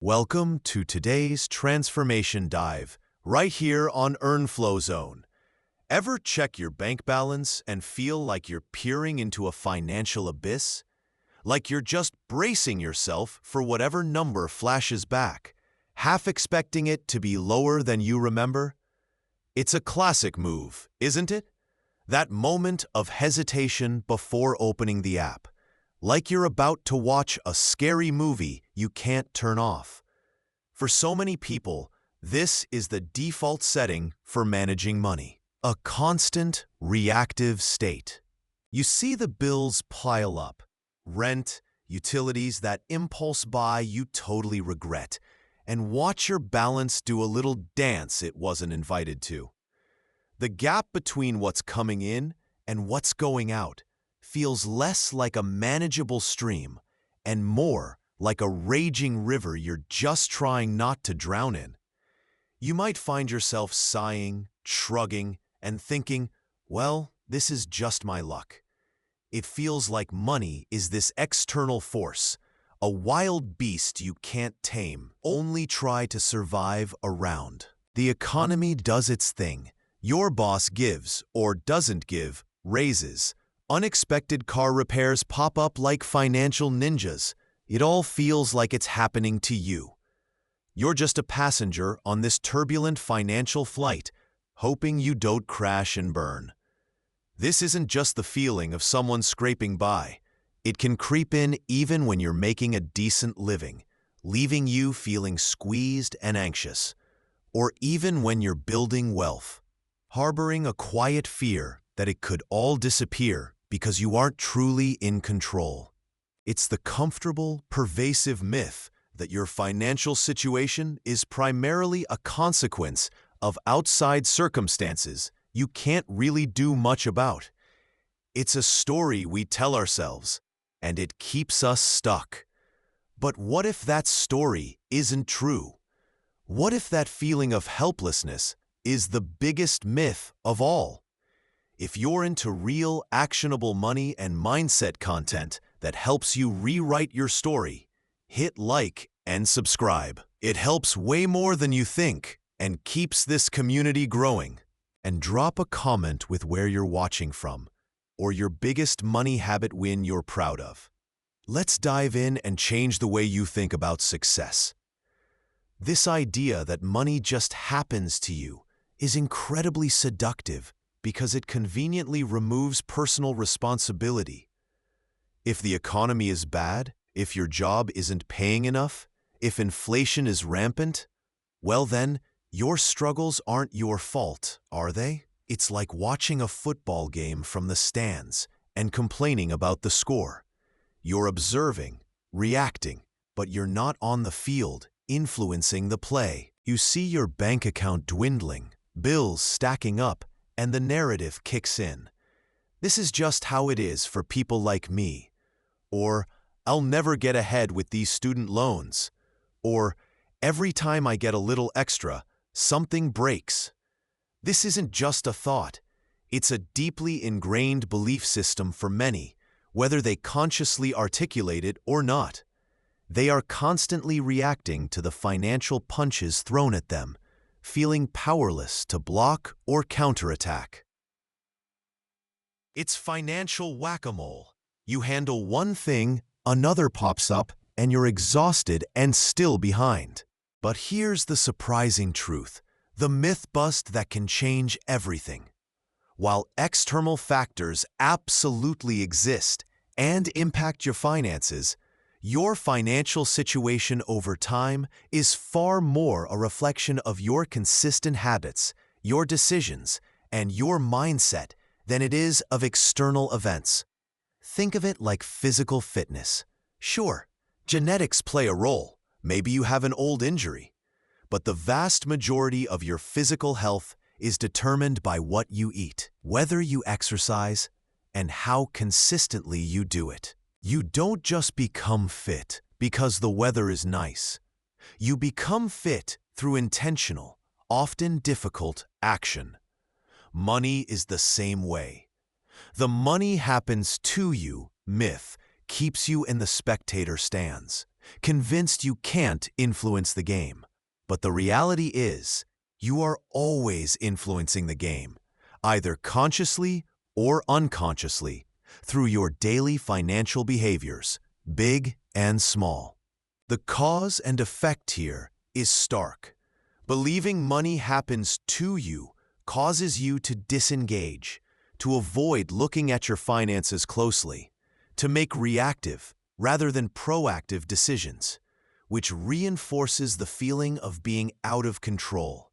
Welcome to today's Transformation Dive, right here on EarnFlow Zone. Ever check your bank balance and feel like you're peering into a financial abyss? Like you're just bracing yourself for whatever number flashes back, half expecting it to be lower than you remember? It's a classic move, isn't it? That moment of hesitation before opening the app. Like you're about to watch a scary movie you can't turn off. For so many people, this is the default setting for managing money. A constant, reactive state. You see the bills pile up. Rent, utilities, that impulse buy you totally regret, and watch your balance do a little dance it wasn't invited to. The gap between what's coming in and what's going out feels less like a manageable stream and more like a raging river you're just trying not to drown in. You might find yourself sighing, shrugging, and thinking, well, this is just my luck. It feels like money is this external force, a wild beast you can't tame, only try to survive around. The economy does its thing. Your boss gives, or doesn't give, raises. Unexpected car repairs pop up like financial ninjas. It all feels like it's happening to you. You're just a passenger on this turbulent financial flight, hoping you don't crash and burn. This isn't just the feeling of someone scraping by. It can creep in even when you're making a decent living, leaving you feeling squeezed and anxious. Or even when you're building wealth, harboring a quiet fear that it could all disappear because you aren't truly in control. It's the comfortable, pervasive myth that your financial situation is primarily a consequence of outside circumstances you can't really do much about. It's a story we tell ourselves, and it keeps us stuck. But what if that story isn't true? What if that feeling of helplessness is the biggest myth of all? If you're into real, actionable money and mindset content that helps you rewrite your story, hit like and subscribe. It helps way more than you think and keeps this community growing. And drop a comment with where you're watching from or your biggest money habit win you're proud of. Let's dive in and change the way you think about success. This idea that money just happens to you is incredibly seductive because it conveniently removes personal responsibility. If the economy is bad, if your job isn't paying enough, if inflation is rampant, well then, your struggles aren't your fault, are they? It's like watching a football game from the stands and complaining about the score. You're observing, reacting, but you're not on the field, influencing the play. You see your bank account dwindling, bills stacking up, and the narrative kicks in. This is just how it is for people like me. Or, I'll never get ahead with these student loans. Or, every time I get a little extra, something breaks. This isn't just a thought. It's a deeply ingrained belief system for many, whether they consciously articulate it or not. They are constantly reacting to the financial punches thrown at them, feeling powerless to block or counterattack. It's financial whack-a-mole. You handle one thing, another pops up, and you're exhausted and still behind. But here's the surprising truth, the myth bust that can change everything. While external factors absolutely exist and impact your finances, your financial situation over time is far more a reflection of your consistent habits, your decisions, and your mindset than it is of external events. Think of it like physical fitness. Sure, genetics play a role. Maybe you have an old injury. But the vast majority of your physical health is determined by what you eat, whether you exercise, and how consistently you do it. You don't just become fit because the weather is nice. You become fit through intentional, often difficult action. Money is the same way. The money happens to you myth keeps you in the spectator stands. convinced you can't influence the game. But the reality is, you are always influencing the game, either consciously or unconsciously, through your daily financial behaviors, big and small. The cause and effect here is stark. Believing money happens to you causes you to disengage, to avoid looking at your finances closely, to make reactive rather than proactive decisions, which reinforces the feeling of being out of control.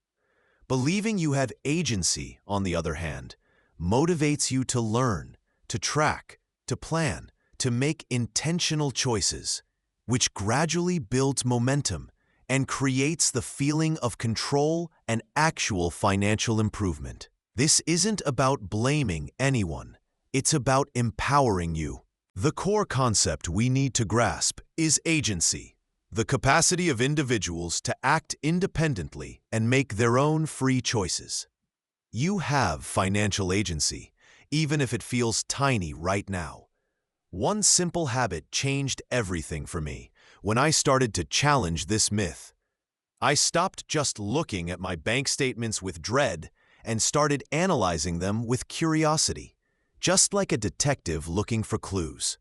Believing you have agency, on the other hand, motivates you to learn, to track, to plan, to make intentional choices, which gradually builds momentum and creates the feeling of control and actual financial improvement. This isn't about blaming anyone. It's about empowering you. The core concept we need to grasp is agency, the capacity of individuals to act independently and make their own free choices. You have financial agency, even if it feels tiny right now. One simple habit changed everything for me when I started to challenge this myth. I stopped just looking at my bank statements with dread and started analyzing them with curiosity, just like a detective looking for clues.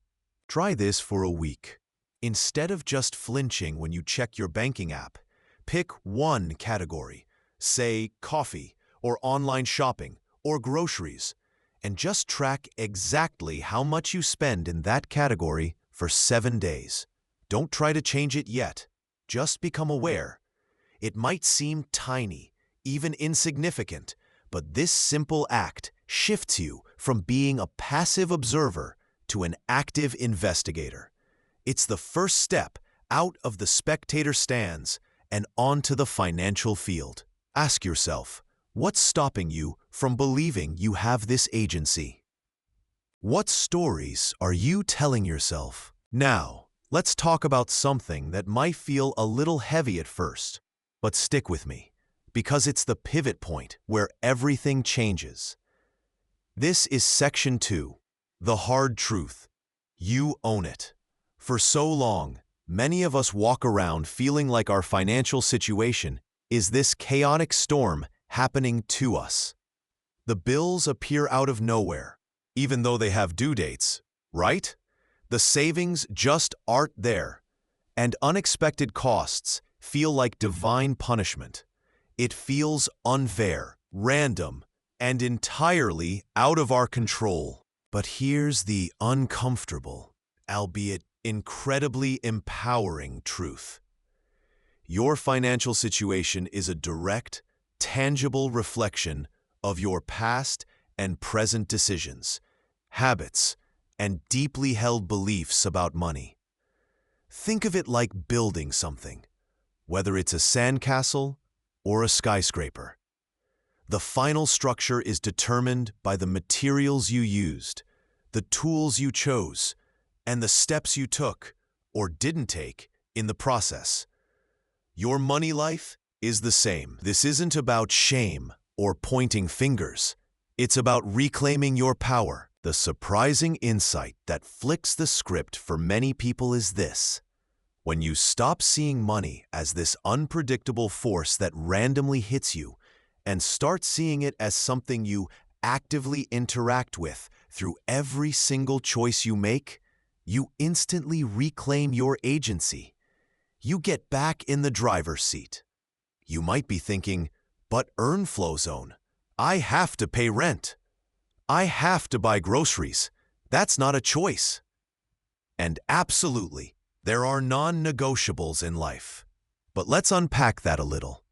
Try this for a week. Instead of just flinching when you check your banking app, pick one category, say coffee or online shopping or groceries, and just track exactly how much you spend in that category for 7 days. Don't try to change it yet. Just become aware. It might seem tiny, even insignificant, but this simple act shifts you from being a passive observer to an active investigator. It's the first step out of the spectator stands and onto the financial field. Ask yourself, what's stopping you from believing you have this agency? What stories are you telling yourself? Now, let's talk about something that might feel a little heavy at first, but stick with me, because it's the pivot point where everything changes. This is Section 2, the hard truth. You own it. For so long, many of us walk around feeling like our financial situation is this chaotic storm happening to us. The bills appear out of nowhere, even though they have due dates, right? The savings just aren't there, and unexpected costs feel like divine punishment. It feels unfair, random, and entirely out of our control. But here's the uncomfortable, albeit incredibly empowering truth. Your financial situation is a direct, tangible reflection of your past and present decisions, habits, and deeply held beliefs about money. Think of it like building something, whether it's a sandcastle or a skyscraper. The final structure is determined by the materials you used, the tools you chose, and the steps you took or didn't take in the process. Your money life is the same. This isn't about shame or pointing fingers. It's about reclaiming your power. The surprising insight that flicks the script for many people is this. When you stop seeing money as this unpredictable force that randomly hits you and start seeing it as something you actively interact with through every single choice you make, you instantly reclaim your agency. You get back in the driver's seat. You might be thinking, but Earnflow Zone, I have to pay rent. I have to buy groceries. That's not a choice. And absolutely, there are non-negotiables in life. But let's unpack that a little.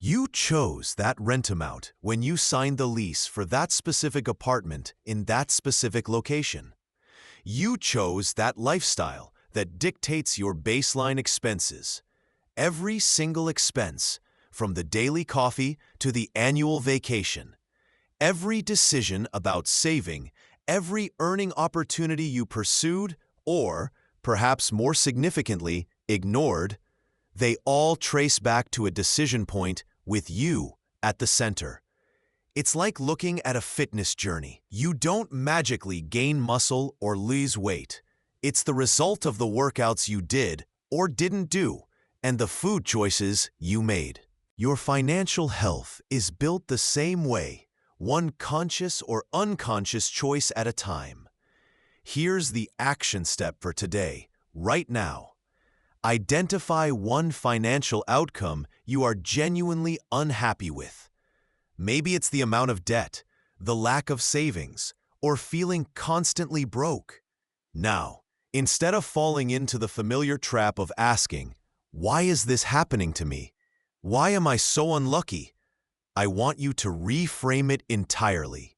You chose that rent amount when you signed the lease for that specific apartment in that specific location. You chose that lifestyle that dictates your baseline expenses. Every single expense, from the daily coffee to the annual vacation. Every decision about saving, every earning opportunity you pursued, or, perhaps more significantly, ignored, they all trace back to a decision point with you at the center. It's like looking at a fitness journey. You don't magically gain muscle or lose weight. It's the result of the workouts you did or didn't do, and the food choices you made. Your financial health is built the same way, one conscious or unconscious choice at a time. Here's the action step for today, right now. Identify one financial outcome you are genuinely unhappy with. Maybe it's the amount of debt, the lack of savings, or feeling constantly broke. Now, instead of falling into the familiar trap of asking, "Why is this happening to me? Why am I so unlucky?" I want you to reframe it entirely.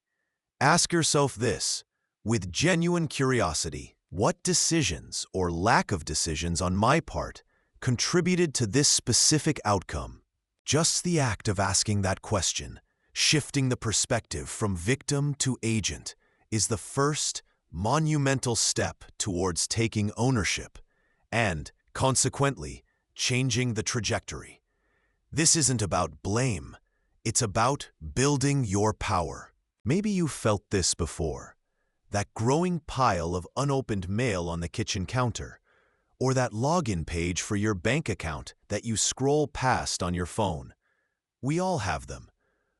Ask yourself this, with genuine curiosity: what decisions or lack of decisions on my part contributed to this specific outcome? Just the act of asking that question, shifting the perspective from victim to agent, is the first monumental step towards taking ownership and, consequently, changing the trajectory. This isn't about blame, it's about building your power. Maybe you felt this before. That growing pile of unopened mail on the kitchen counter, or that login page for your bank account that you scroll past on your phone. We all have them.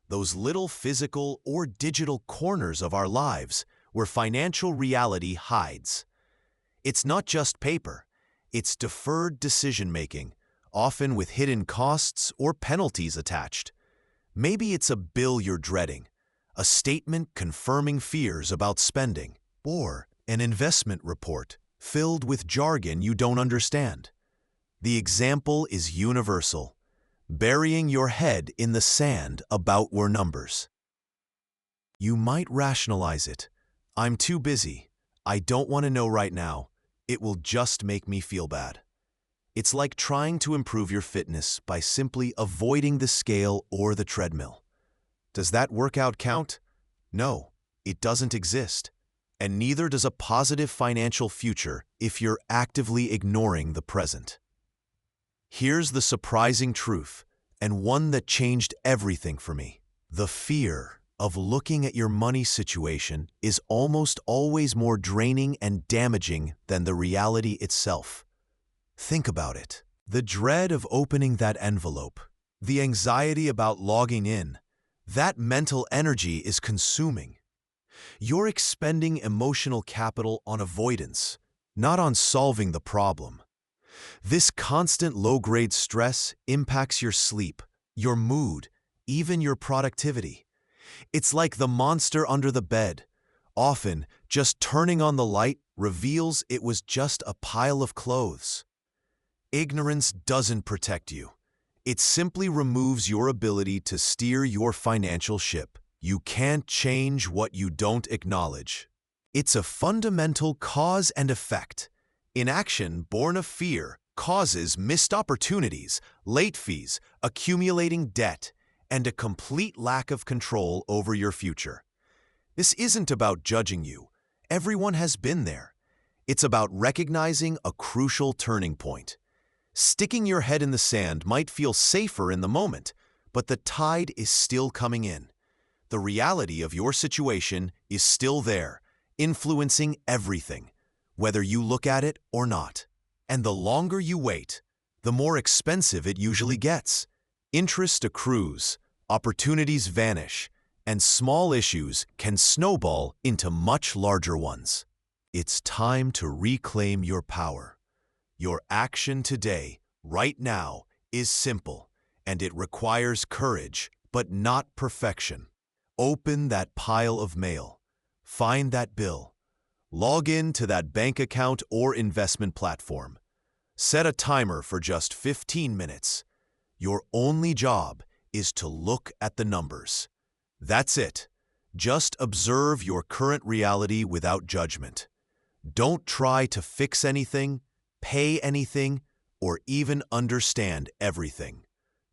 Those little physical or digital corners of our lives where financial reality hides. It's not just paper, it's deferred decision-making, often with hidden costs or penalties attached. Maybe it's a bill you're dreading, a statement confirming fears about spending, or an investment report filled with jargon you don't understand. The example is universal: burying your head in the sand about your numbers. You might rationalize it. "I'm too busy. I don't want to know right now. It will just make me feel bad." It's like trying to improve your fitness by simply avoiding the scale or the treadmill. Does that workout count? No, it doesn't exist. And neither does a positive financial future if you're actively ignoring the present. Here's the surprising truth, and one that changed everything for me. The fear of looking at your money situation is almost always more draining and damaging than the reality itself. Think about it. The dread of opening that envelope, the anxiety about logging in, that mental energy is consuming. You're expending emotional capital on avoidance, not on solving the problem. This constant low-grade stress impacts your sleep, your mood, even your productivity. It's like the monster under the bed. Often, just turning on the light reveals it was just a pile of clothes. Ignorance doesn't protect you. It simply removes your ability to steer your financial ship. You can't change what you don't acknowledge. It's a fundamental cause and effect. Inaction born of fear causes missed opportunities, late fees, accumulating debt, and a complete lack of control over your future. This isn't about judging you. Everyone has been there. It's about recognizing a crucial turning point. Sticking your head in the sand might feel safer in the moment, but the tide is still coming in. The reality of your situation is still there, influencing everything, whether you look at it or not. And the longer you wait, the more expensive it usually gets. Interest accrues, opportunities vanish, and small issues can snowball into much larger ones. It's time to reclaim your power. Your action today, right now, is simple, and it requires courage, but not perfection. Open that pile of mail. Find that bill. Log in to that bank account or investment platform. Set a timer for just 15 minutes. Your only job is to look at the numbers. That's it. Just observe your current reality without judgment. Don't try to fix anything, pay anything, or even understand everything.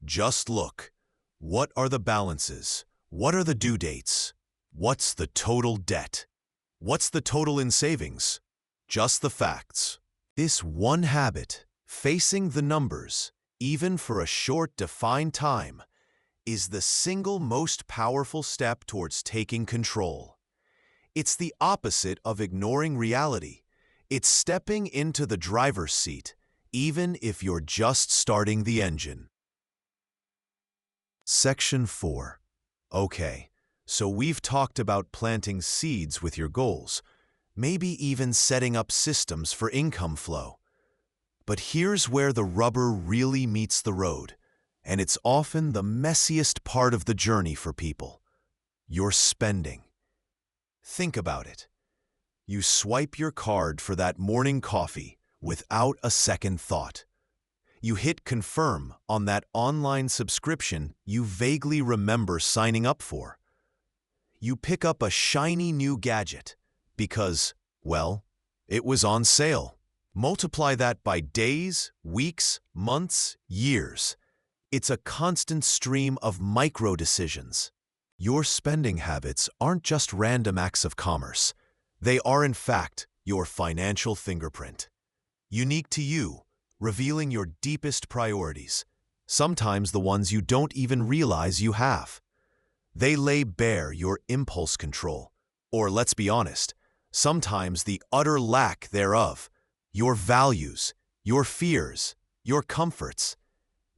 Just look. What are the balances? What are the due dates? What's the total debt? What's the total in savings? Just the facts. This one habit, facing the numbers, even for a short defined time, is the single most powerful step towards taking control. It's the opposite of ignoring reality. It's stepping into the driver's seat, even if you're just starting the engine. Section 4. Okay, so we've talked about planting seeds with your goals, maybe even setting up systems for income flow. But here's where the rubber really meets the road, and it's often the messiest part of the journey for people: your spending. Think about it. You swipe your card for that morning coffee without a second thought. You hit confirm on that online subscription you vaguely remember signing up for. You pick up a shiny new gadget because, well, it was on sale. Multiply that by days, weeks, months, years. It's a constant stream of micro-decisions. Your spending habits aren't just random acts of commerce. They are, in fact, your financial fingerprint. Unique to you, revealing your deepest priorities, sometimes the ones you don't even realize you have. They lay bare your impulse control, or let's be honest, sometimes the utter lack thereof, your values, your fears, your comforts.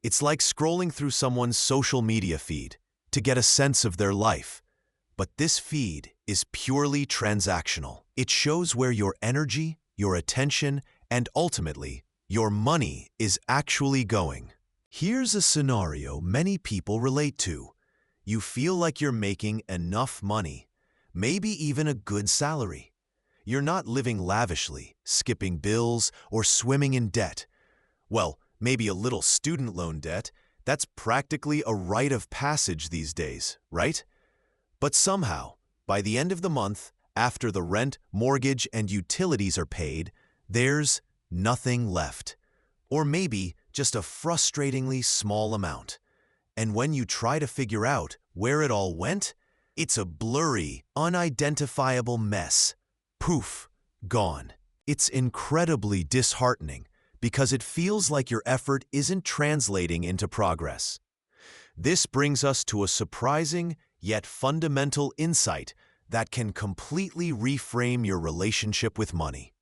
It's like scrolling through someone's social media feed to get a sense of their life. But this feed is purely transactional. It shows where your energy, your attention, and ultimately, your money is actually going. Here's a scenario many people relate to. You feel like you're making enough money, maybe even a good salary. You're not living lavishly, skipping bills, or swimming in debt. Well, maybe a little student loan debt. That's practically a rite of passage these days, right? But somehow, by the end of the month, after the rent, mortgage, and utilities are paid, there's nothing left. Or maybe just a frustratingly small amount. And when you try to figure out where it all went, it's a blurry, unidentifiable mess. Poof, gone. It's incredibly disheartening because it feels like your effort isn't translating into progress. This brings us to a surprising yet fundamental insight that can completely reframe your relationship with money.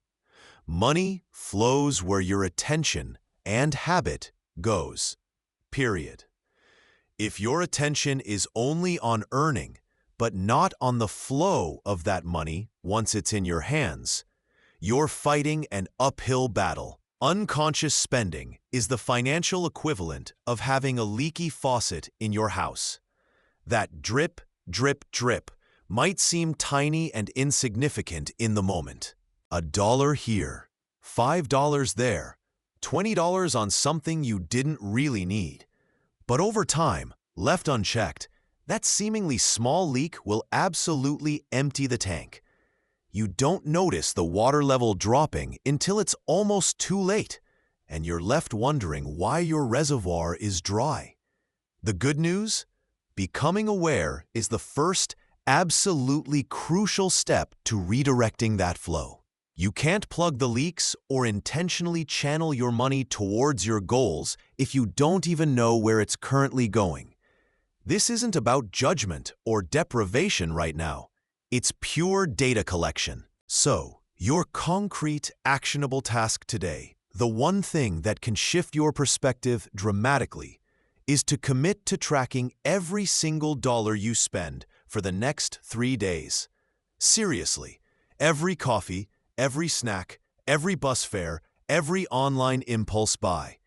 Money flows where your attention and habit goes. Period. If your attention is only on earning, but not on the flow of that money once it's in your hands, you're fighting an uphill battle. Unconscious spending is the financial equivalent of having a leaky faucet in your house. That drip, drip, drip might seem tiny and insignificant in the moment. $1 here, $5 there, $20 on something you didn't really need. But over time, left unchecked, that seemingly small leak will absolutely empty the tank. You don't notice the water level dropping until it's almost too late, and you're left wondering why your reservoir is dry. The good news? Becoming aware is the first, absolutely crucial step to redirecting that flow. You can't plug the leaks or intentionally channel your money towards your goals if you don't even know where it's currently going. This isn't about judgment or deprivation right now. It's pure data collection. So, your concrete, actionable task today, the one thing that can shift your perspective dramatically, is to commit to tracking every single dollar you spend for the next 3 days. Seriously, every coffee, every snack, every bus fare, every online impulse buy.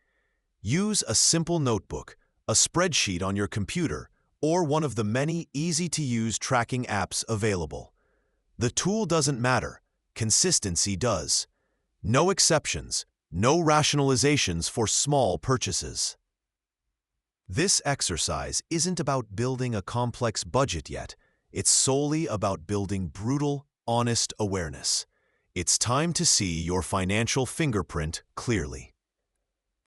Use a simple notebook, a spreadsheet on your computer, or one of the many easy-to-use tracking apps available. The tool doesn't matter. Consistency does. No exceptions, no rationalizations for small purchases. This exercise isn't about building a complex budget yet. It's solely about building brutal, honest awareness. It's time to see your financial fingerprint clearly.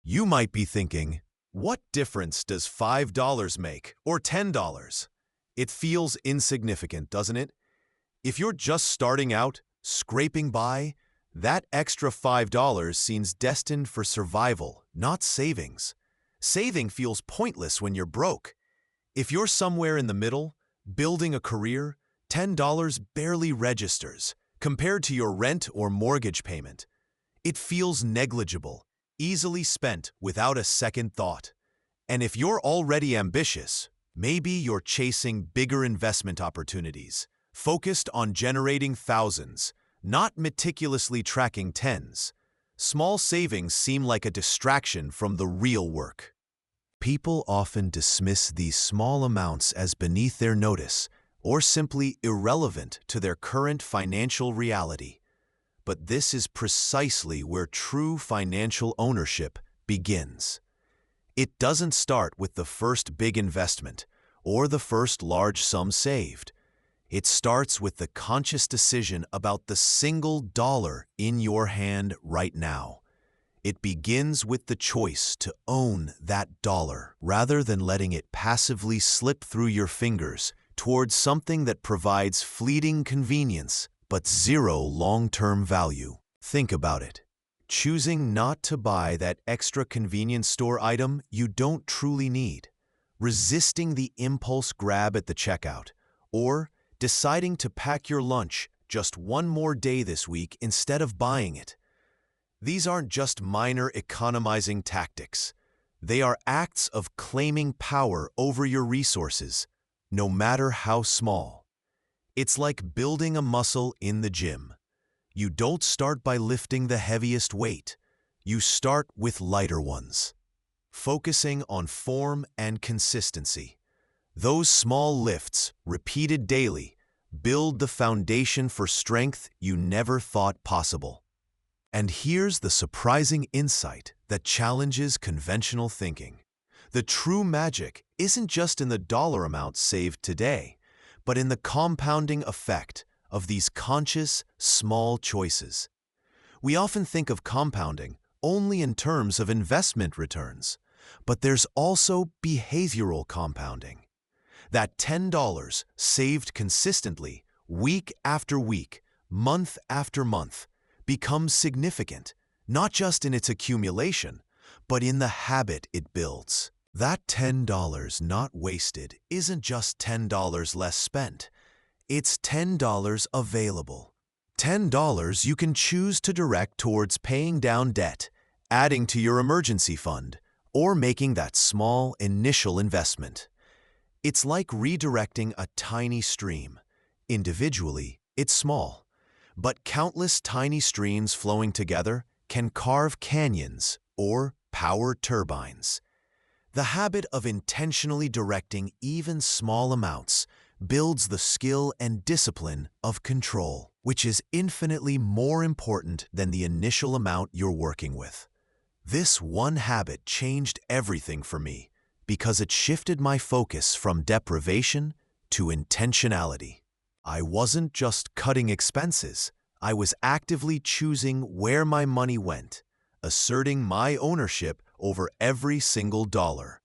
You might be thinking, what difference does $5 make or $10? It feels insignificant, doesn't it? If you're just starting out, scraping by, that extra $5 seems destined for survival, not savings. Saving feels pointless when you're broke. If you're somewhere in the middle, building a career, $10 barely registers compared to your rent or mortgage payment. It feels negligible, easily spent without a second thought. And if you're already ambitious, maybe you're chasing bigger investment opportunities, focused on generating thousands, not meticulously tracking tens. Small savings seem like a distraction from the real work. People often dismiss these small amounts as beneath their notice or simply irrelevant to their current financial reality. But this is precisely where true financial ownership begins. It doesn't start with the first big investment or the first large sum saved. It starts with the conscious decision about the single dollar in your hand right now. It begins with the choice to own that dollar rather than letting it passively slip through your fingers towards something that provides fleeting convenience but zero long-term value. Think about it. Choosing not to buy that extra convenience store item you don't truly need, resisting the impulse grab at the checkout, or deciding to pack your lunch just one more day this week instead of buying it. These aren't just minor economizing tactics. They are acts of claiming power over your resources, no matter how small. It's like building a muscle in the gym. You don't start by lifting the heaviest weight. You start with lighter ones. Focusing on form and consistency. Those small lifts, repeated daily, build the foundation for strength you never thought possible. And here's the surprising insight that challenges conventional thinking. The true magic isn't just in the dollar amount saved today, but in the compounding effect of these conscious, small choices. We often think of compounding only in terms of investment returns, but there's also behavioral compounding. That $10 saved consistently, week after week, month after month, becomes significant, not just in its accumulation, but in the habit it builds. That $10 not wasted isn't just $10 less spent. It's $10 available. $10 you can choose to direct towards paying down debt, adding to your emergency fund, or making that small initial investment. It's like redirecting a tiny stream. Individually, it's small, but countless tiny streams flowing together can carve canyons or power turbines. The habit of intentionally directing even small amounts builds the skill and discipline of control, which is infinitely more important than the initial amount you're working with. This one habit changed everything for me because it shifted my focus from deprivation to intentionality. I wasn't just cutting expenses, I was actively choosing where my money went, asserting my ownership over every single dollar.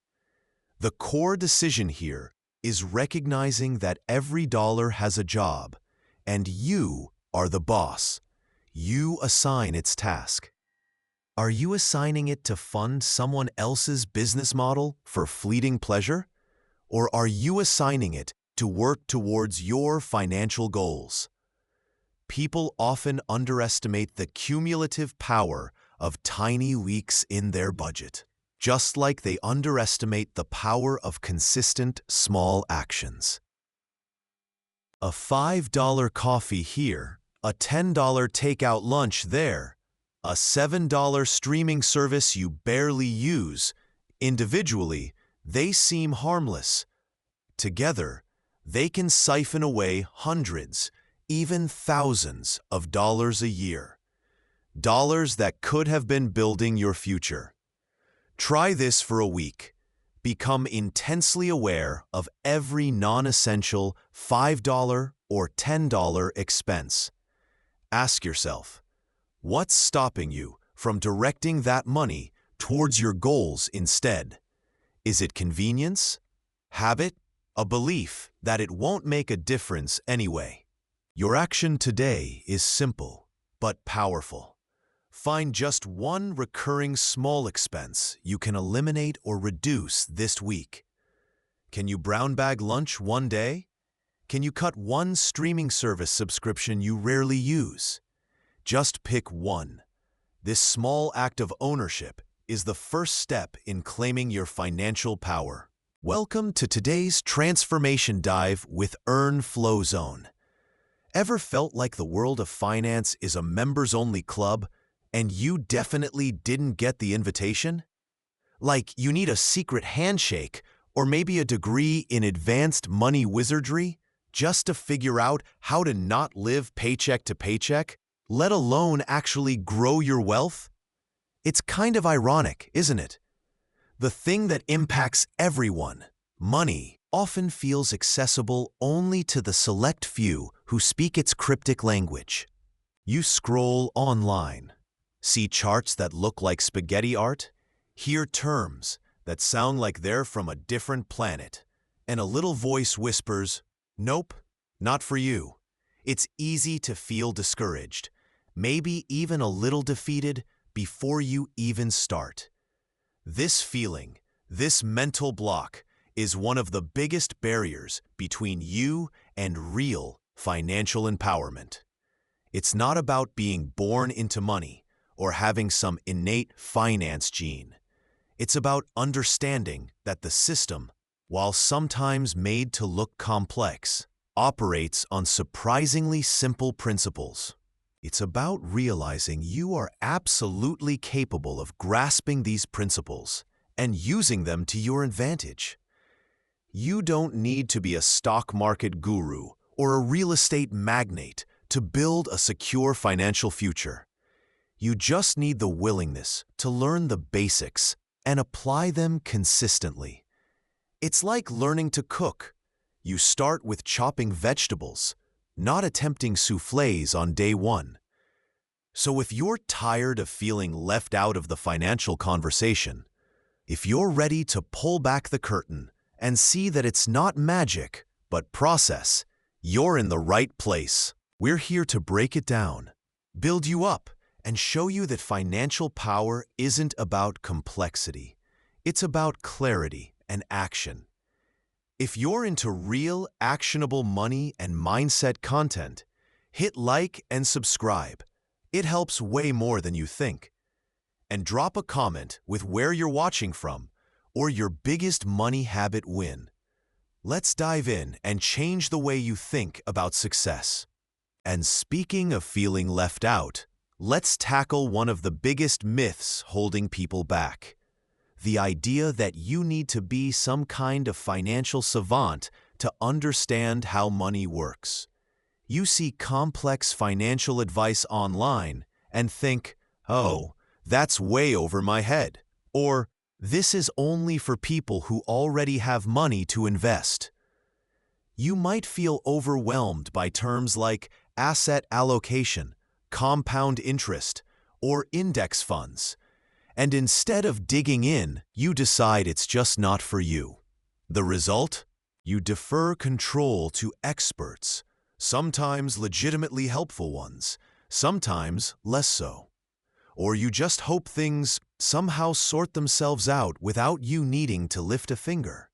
The core decision here is recognizing that every dollar has a job, and you are the boss. You assign its task. Are you assigning it to fund someone else's business model for fleeting pleasure? Or are you assigning it to work towards your financial goals? People often underestimate the cumulative power of tiny leaks in their budget, just like they underestimate the power of consistent small actions. A $5 coffee here, a $10 takeout lunch there, a $7 streaming service you barely use. Individually, they seem harmless. Together, they can siphon away hundreds, even thousands of dollars a year. Dollars that could have been building your future. Try this for a week. Become intensely aware of every non-essential $5 or $10 expense. Ask yourself, what's stopping you from directing that money towards your goals instead? Is it convenience, habit, a belief that it won't make a difference anyway? Your action today is simple but powerful. Find just one recurring small expense you can eliminate or reduce this week. Can you brown bag lunch one day? Can you cut one streaming service subscription you rarely use? Just pick one. This small act of ownership is the first step in claiming your financial power. Welcome to today's Transformation Dive with Earn Flow Zone. Ever felt like the world of finance is a members-only club and you definitely didn't get the invitation? Like you need a secret handshake or maybe a degree in advanced money wizardry just to figure out how to not live paycheck to paycheck, let alone actually grow your wealth? It's kind of ironic, isn't it? The thing that impacts everyone, money, often feels accessible only to the select few who speak its cryptic language. You scroll online, see charts that look like spaghetti art, hear terms that sound like they're from a different planet, and a little voice whispers, "Nope, not for you." It's easy to feel discouraged, maybe even a little defeated before you even start. This feeling, this mental block, is one of the biggest barriers between you and real financial empowerment. It's not about being born into money or having some innate finance gene. It's about understanding that the system, while sometimes made to look complex, operates on surprisingly simple principles. It's about realizing you are absolutely capable of grasping these principles and using them to your advantage. You don't need to be a stock market guru or a real estate magnate to build a secure financial future. You just need the willingness to learn the basics and apply them consistently. It's like learning to cook. You start with chopping vegetables, not attempting soufflés on day one. So if you're tired of feeling left out of the financial conversation, if you're ready to pull back the curtain and see that it's not magic, but process, you're in the right place. We're here to break it down, build you up, and show you that financial power isn't about complexity. It's about clarity and action. If you're into real, actionable money and mindset content, hit like and subscribe. It helps way more than you think. And drop a comment with where you're watching from or your biggest money habit win. Let's dive in and change the way you think about success. And speaking of feeling left out, let's tackle one of the biggest myths holding people back. The idea that you need to be some kind of financial savant to understand how money works. You see complex financial advice online and think, "Oh, that's way over my head," or "This is only for people who already have money to invest." You might feel overwhelmed by terms like asset allocation, compound interest, or index funds, and instead of digging in, you decide it's just not for you. The result? You defer control to experts, sometimes legitimately helpful ones, sometimes less so. Or you just hope things somehow sort themselves out without you needing to lift a finger.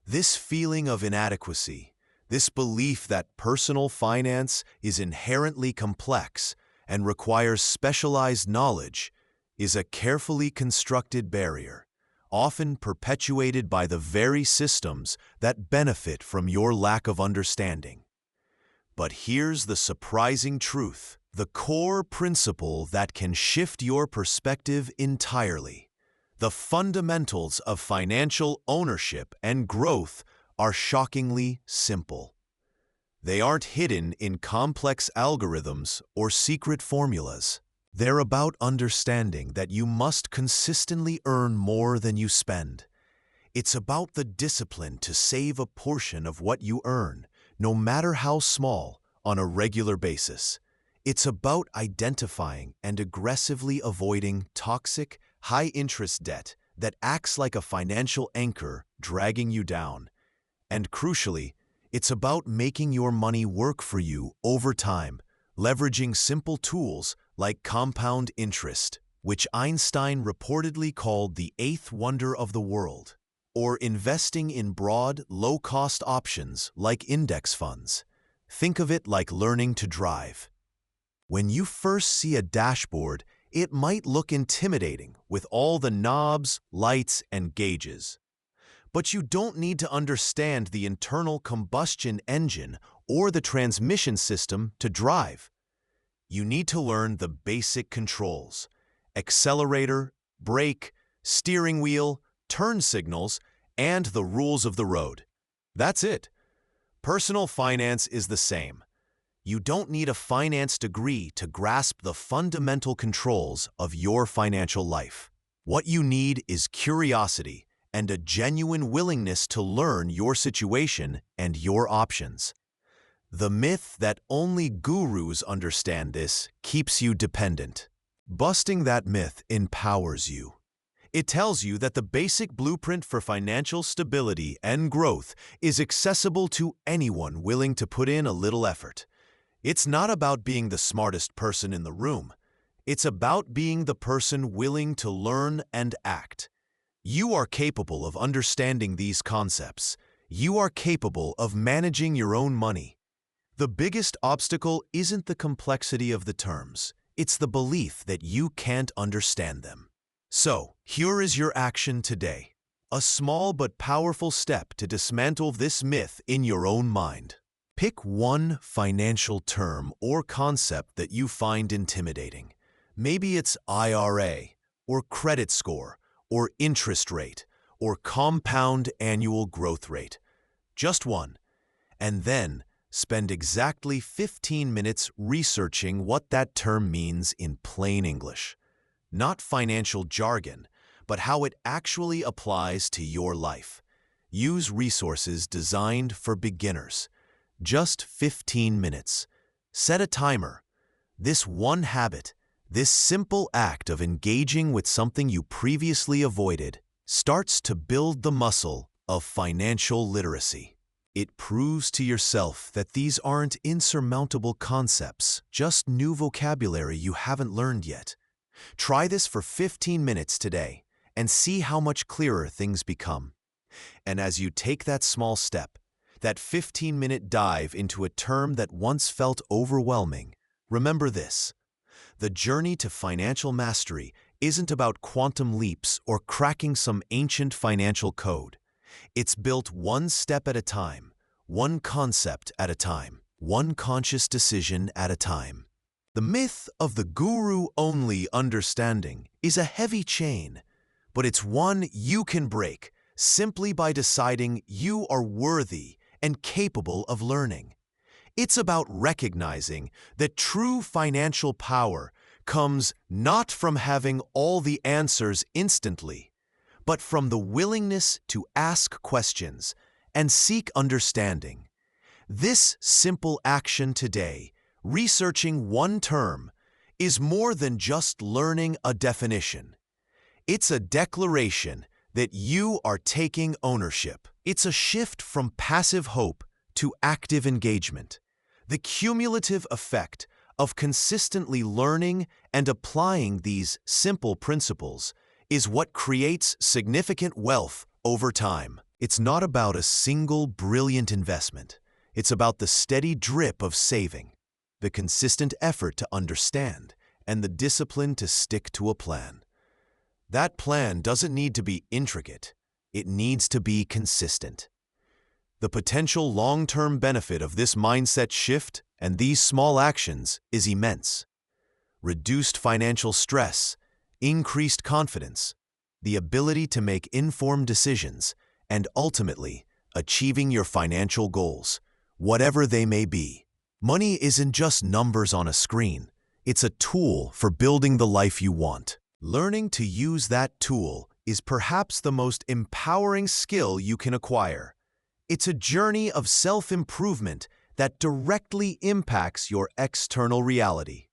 This feeling of inadequacy, this belief that personal finance is inherently complex and requires specialized knowledge, is a carefully constructed barrier, often perpetuated by the very systems that benefit from your lack of understanding. But here's the surprising truth. The core principle that can shift your perspective entirely. The fundamentals of financial ownership and growth are shockingly simple. They aren't hidden in complex algorithms or secret formulas. They're about understanding that you must consistently earn more than you spend. It's about the discipline to save a portion of what you earn, no matter how small, on a regular basis. It's about identifying and aggressively avoiding toxic, high-interest debt that acts like a financial anchor dragging you down. And crucially, it's about making your money work for you over time, leveraging simple tools like compound interest, which Einstein reportedly called the eighth wonder of the world, or investing in broad, low-cost options like index funds. Think of it like learning to drive. When you first see a dashboard, It might look intimidating with all the knobs, lights, and gauges. But you don't need to understand the internal combustion engine or the transmission system to drive. You need to learn the basic controls: accelerator, brake, steering wheel, turn signals, and the rules of the road. That's it. Personal finance is the same. You don't need a finance degree to grasp the fundamental controls of your financial life. What you need is curiosity and a genuine willingness to learn your situation and your options. The myth that only gurus understand this keeps you dependent. Busting that myth empowers you. It tells you that the basic blueprint for financial stability and growth is accessible to anyone willing to put in a little effort. It's not about being the smartest person in the room. It's about being the person willing to learn and act. You are capable of understanding these concepts. You are capable of managing your own money. The biggest obstacle isn't the complexity of the terms. It's the belief that you can't understand them. So, here is your action today. A small but powerful step to dismantle this myth in your own mind. Pick one financial term or concept that you find intimidating. Maybe it's IRA, or credit score, or interest rate, or compound annual growth rate. Just one. And then, spend exactly 15 minutes researching what that term means in plain English. Not financial jargon, but how it actually applies to your life. Use resources designed for beginners. Just 15 minutes. Set a timer. This one habit, this simple act of engaging with something you previously avoided, starts to build the muscle of financial literacy. It proves to yourself that these aren't insurmountable concepts, just new vocabulary you haven't learned yet. Try this for 15 minutes today and see how much clearer things become. And as you take that small step, that 15-minute dive into a term that once felt overwhelming, remember this: the journey to financial mastery isn't about quantum leaps or cracking some ancient financial code. It's built one step at a time, one concept at a time, one conscious decision at a time. The myth of the guru-only understanding is a heavy chain, but it's one you can break simply by deciding you are worthy and capable of learning. It's about recognizing that true financial power comes not from having all the answers instantly, but from the willingness to ask questions and seek understanding. This simple action today, researching one term, is more than just learning a definition. It's a declaration that you are taking ownership. It's a shift from passive hope to active engagement. The cumulative effect of consistently learning and applying these simple principles is what creates significant wealth over time. It's not about a single brilliant investment. It's about the steady drip of saving, the consistent effort to understand, and the discipline to stick to a plan. That plan doesn't need to be intricate. It needs to be consistent. The potential long-term benefit of this mindset shift and these small actions is immense. Reduced financial stress, increased confidence, the ability to make informed decisions, and ultimately, achieving your financial goals, whatever they may be. Money isn't just numbers on a screen. It's a tool for building the life you want. Learning to use that tool is perhaps the most empowering skill you can acquire. It's a journey of self-improvement that directly impacts your external reality.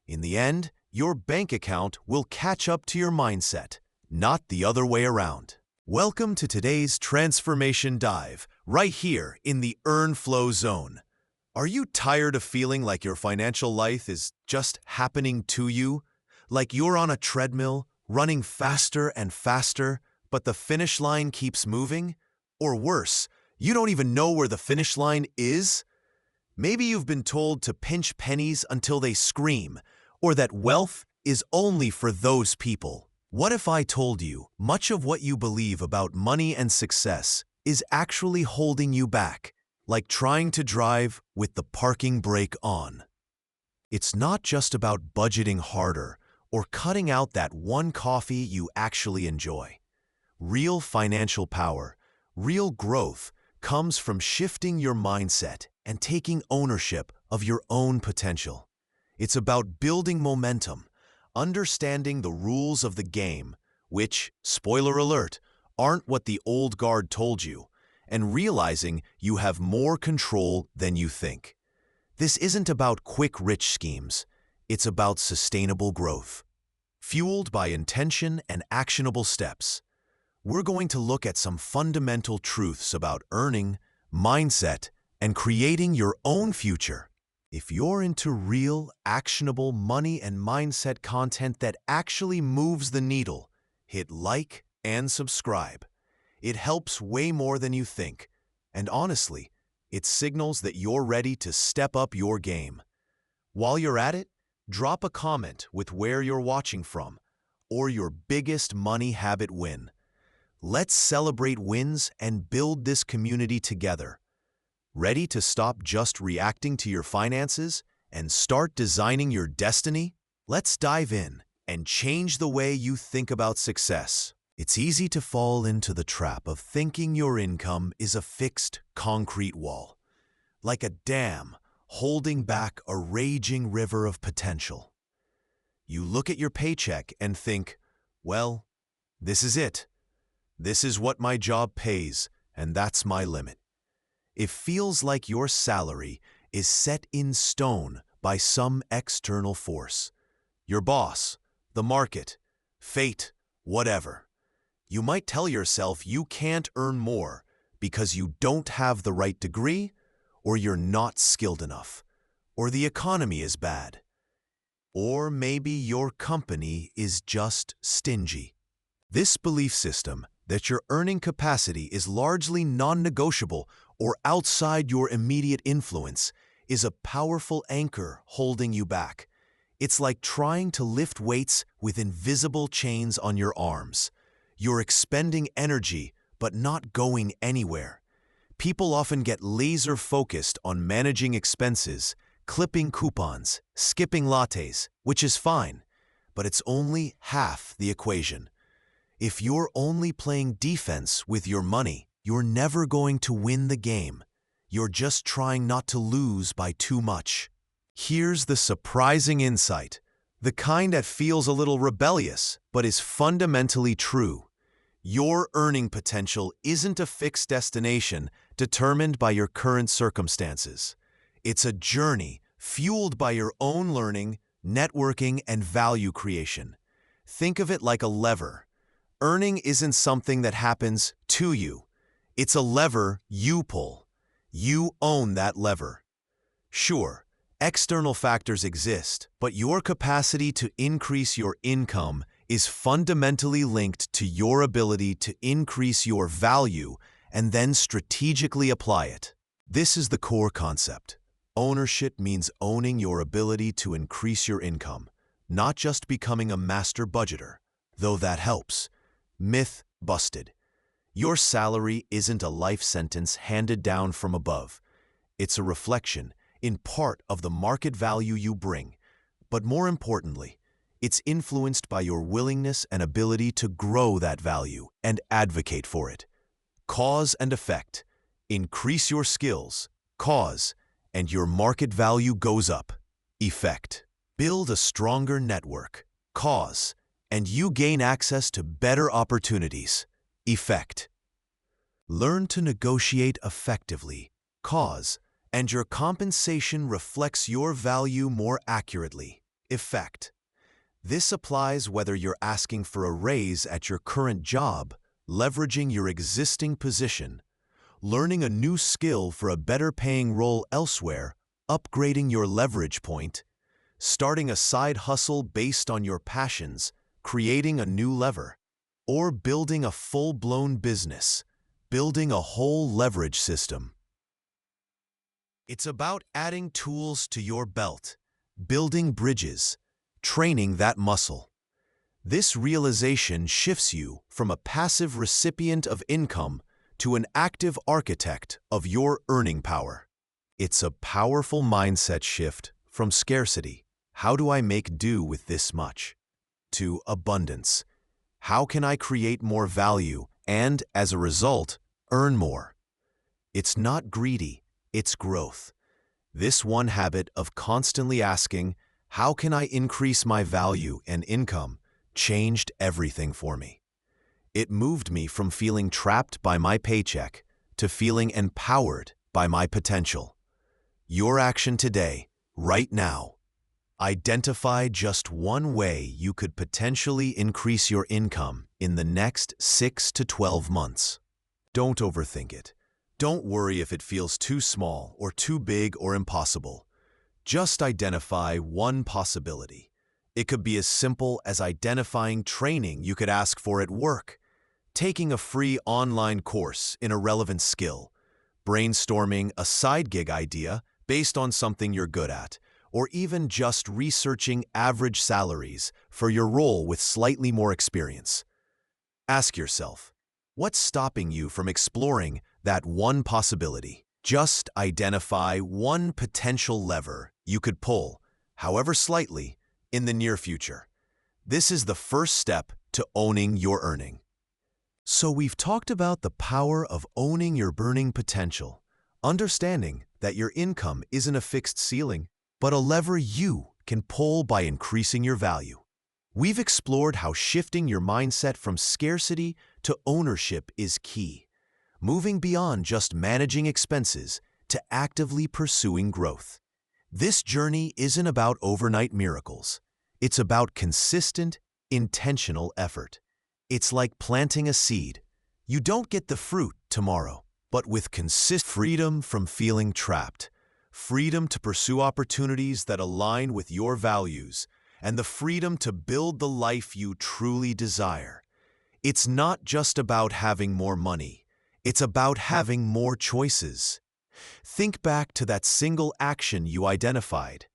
In the end, your bank account will catch up to your mindset, not the other way around. Welcome to today's Transformation Dive, right here in the Earn Flow Zone. Are you tired of feeling like your financial life is just happening to you? Like you're on a treadmill, running faster and faster, but the finish line keeps moving? Or worse, you don't even know where the finish line is? Maybe you've been told to pinch pennies until they scream, or that wealth is only for those people. What if I told you much of what you believe about money and success is actually holding you back, like trying to drive with the parking brake on? It's not just about budgeting harder or cutting out that one coffee you actually enjoy. Real financial power, real growth, comes from shifting your mindset and taking ownership of your own potential. It's about building momentum, understanding the rules of the game, which, spoiler alert, aren't what the old guard told you, and realizing you have more control than you think. This isn't about quick rich schemes. It's about sustainable growth. Fueled by intention and actionable steps, we're going to look at some fundamental truths about earning, mindset, and creating your own future. If you're into real, actionable money and mindset content that actually moves the needle, hit like and subscribe. It helps way more than you think, and honestly, it signals that you're ready to step up your game. While you're at it, drop a comment with where you're watching from or your biggest money habit win. Let's celebrate wins and build this community together. Ready to stop just reacting to your finances and start designing your destiny? Let's dive in and change the way you think about success. It's easy to fall into the trap of thinking your income is a fixed, concrete wall, like a dam holding back a raging river of potential. You look at your paycheck and think, well, this is it. This is what my job pays, and that's my limit. It feels like your salary is set in stone by some external force. Your boss, the market, fate, whatever. You might tell yourself you can't earn more because you don't have the right degree, or you're not skilled enough, or the economy is bad. Or maybe your company is just stingy. This belief system that your earning capacity is largely non-negotiable or outside your immediate influence is a powerful anchor holding you back. It's like trying to lift weights with invisible chains on your arms. You're expending energy, but not going anywhere. People often get laser-focused on managing expenses, clipping coupons, skipping lattes, which is fine, but it's only half the equation. If you're only playing defense with your money, you're never going to win the game. You're just trying not to lose by too much. Here's the surprising insight, the kind that feels a little rebellious, but is fundamentally true. Your earning potential isn't a fixed destination determined by your current circumstances. It's a journey fueled by your own learning, networking, and value creation. Think of it like a lever. Earning isn't something that happens to you. It's a lever you pull. You own that lever. Sure, external factors exist, but your capacity to increase your income is fundamentally linked to your ability to increase your value and then strategically apply it. This is the core concept. Ownership means owning your ability to increase your income, not just becoming a master budgeter, though that helps. Myth busted. Your salary isn't a life sentence handed down from above. It's a reflection, in part, of the market value you bring. But more importantly, it's influenced by your willingness and ability to grow that value and advocate for it. Cause and effect. Increase your skills, cause, and your market value goes up. Effect. Build a stronger network, cause, and you gain access to better opportunities. Effect. Learn to negotiate effectively, cause, and your compensation reflects your value more accurately. Effect. This applies whether you're asking for a raise at your current job, leveraging your existing position, learning a new skill for a better-paying role elsewhere, upgrading your leverage point, starting a side hustle based on your passions, creating a new lever, or building a full-blown business, building a whole leverage system. It's about adding tools to your belt, building bridges, training that muscle. This realization shifts you from a passive recipient of income to an active architect of your earning power. It's a powerful mindset shift from scarcity, how do I make do with this much, to abundance, how can I create more value and, as a result, earn more? It's not greedy, it's growth. This one habit of constantly asking, how can I increase my value and income, changed everything for me. It moved me from feeling trapped by my paycheck to feeling empowered by my potential. Your action today, right now. Identify just one way you could potentially increase your income in the next 6 to 12 months. Don't overthink it. Don't worry if it feels too small or too big or impossible. Just identify one possibility. It could be as simple as identifying training you could ask for at work, taking a free online course in a relevant skill, brainstorming a side gig idea based on something you're good at, or even just researching average salaries for your role with slightly more experience. Ask yourself, what's stopping you from exploring that one possibility? Just identify one potential lever you could pull, however slightly, in the near future. This is the first step to owning your earning. So we've talked about the power of owning your earning potential, understanding that your income isn't a fixed ceiling, but a lever you can pull by increasing your value. We've explored how shifting your mindset from scarcity to ownership is key, moving beyond just managing expenses to actively pursuing growth. This journey isn't about overnight miracles. It's about consistent, intentional effort. It's like planting a seed. You don't get the fruit tomorrow, but with consistent freedom from feeling trapped, freedom to pursue opportunities that align with your values, and the freedom to build the life you truly desire. It's not just about having more money. It's about having more choices. Think back to that single action you identified,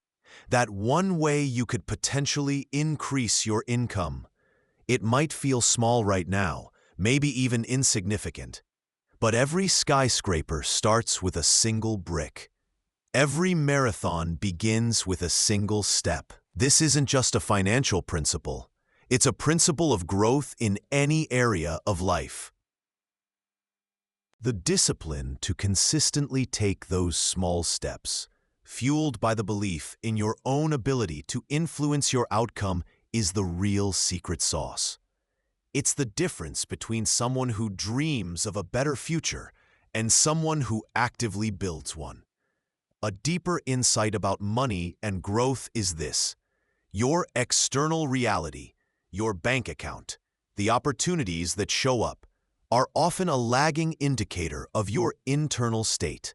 that one way you could potentially increase your income. It might feel small right now, maybe even insignificant, but every skyscraper starts with a single brick. Every marathon begins with a single step. This isn't just a financial principle. It's a principle of growth in any area of life. The discipline to consistently take those small steps, fueled by the belief in your own ability to influence your outcome, is the real secret sauce. It's the difference between someone who dreams of a better future and someone who actively builds one. A deeper insight about money and growth is this: your external reality, your bank account, the opportunities that show up, are often a lagging indicator of your internal state,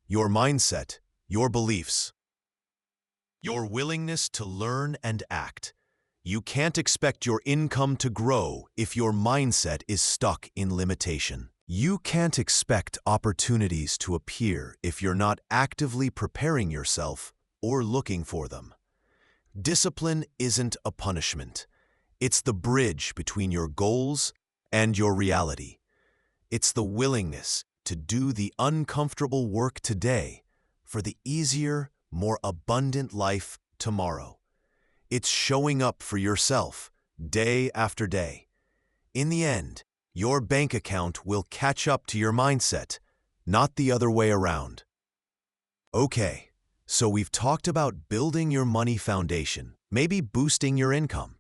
your mindset, your beliefs, your willingness to learn and act. You can't expect your income to grow if your mindset is stuck in limitation. You can't expect opportunities to appear if you're not actively preparing yourself or looking for them. Discipline isn't a punishment. It's the bridge between your goals and your reality. It's the willingness to do the uncomfortable work today for the easier, more abundant life tomorrow. It's showing up for yourself day after day. In the end, your bank account will catch up to your mindset, not the other way around. Okay, so we've talked about building your money foundation, maybe boosting your income.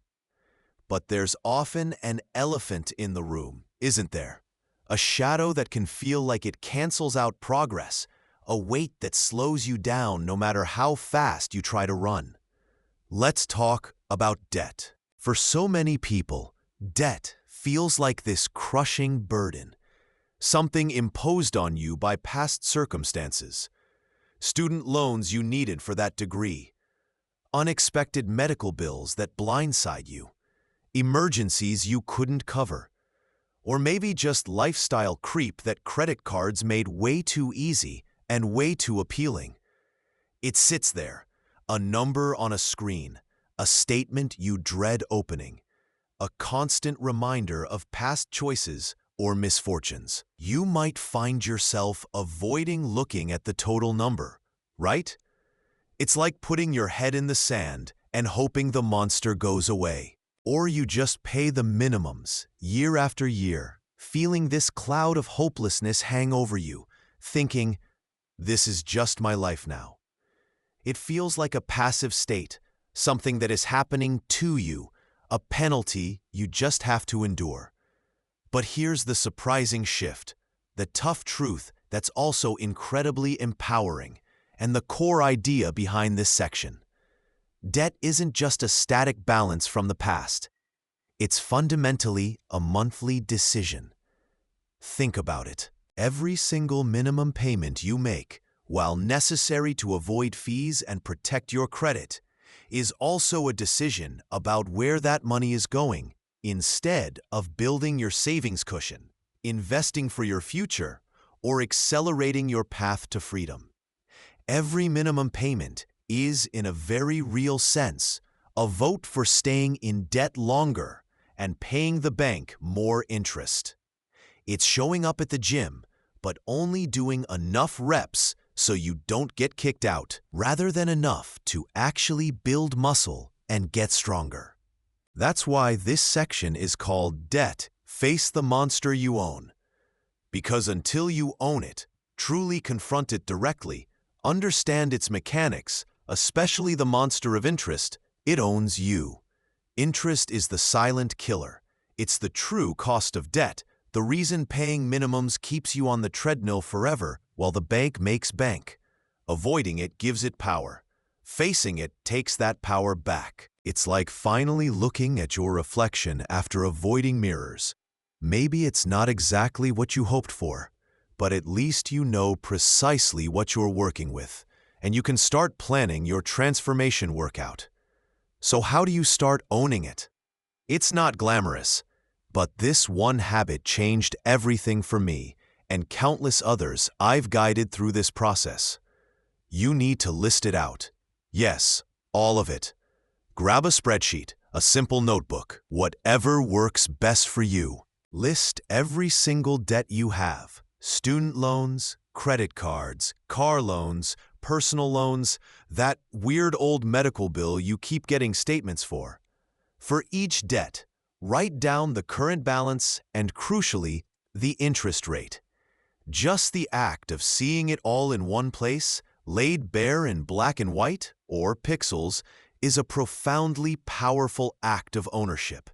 But there's often an elephant in the room, isn't there? A shadow that can feel like it cancels out progress, a weight that slows you down no matter how fast you try to run. Let's talk about debt. For so many people, debt feels like this crushing burden, something imposed on you by past circumstances. Student loans you needed for that degree, unexpected medical bills that blindside you, emergencies you couldn't cover, or maybe just lifestyle creep that credit cards made way too easy and way too appealing. It sits there, a number on a screen, a statement you dread opening, a constant reminder of past choices or misfortunes. You might find yourself avoiding looking at the total number, right? It's like putting your head in the sand and hoping the monster goes away. Or you just pay the minimums year after year, feeling this cloud of hopelessness hang over you, thinking, this is just my life now. It feels like a passive state, something that is happening to you, a penalty you just have to endure. But here's the surprising shift, the tough truth that's also incredibly empowering, and the core idea behind this section. Debt isn't just a static balance from the past. It's fundamentally a monthly decision. Think about it. Every single minimum payment you make, while necessary to avoid fees and protect your credit, is also a decision about where that money is going, instead of building your savings cushion, investing for your future, or accelerating your path to freedom. Every minimum payment is, in a very real sense, a vote for staying in debt longer and paying the bank more interest. It's showing up at the gym, but only doing enough reps so you don't get kicked out, rather than enough to actually build muscle and get stronger. That's why this section is called Debt, Face the Monster You Own. Because until you own it, truly confront it directly, understand its mechanics, especially the monster of interest, it owns you. Interest is the silent killer. It's the true cost of debt, the reason paying minimums keeps you on the treadmill forever while the bank makes bank. Avoiding it gives it power. Facing it takes that power back. It's like finally looking at your reflection after avoiding mirrors. Maybe it's not exactly what you hoped for, but at least you know precisely what you're working with, and you can start planning your transformation workout. So how do you start owning it? It's not glamorous, but this one habit changed everything for me and countless others I've guided through this process. You need to list it out. Yes, all of it. Grab a spreadsheet, a simple notebook, whatever works best for you. List every single debt you have. Student loans, credit cards, car loans, personal loans, that weird old medical bill you keep getting statements for. For each debt, write down the current balance and, crucially, the interest rate. Just the act of seeing it all in one place, laid bare in black and white, or pixels, is a profoundly powerful act of ownership.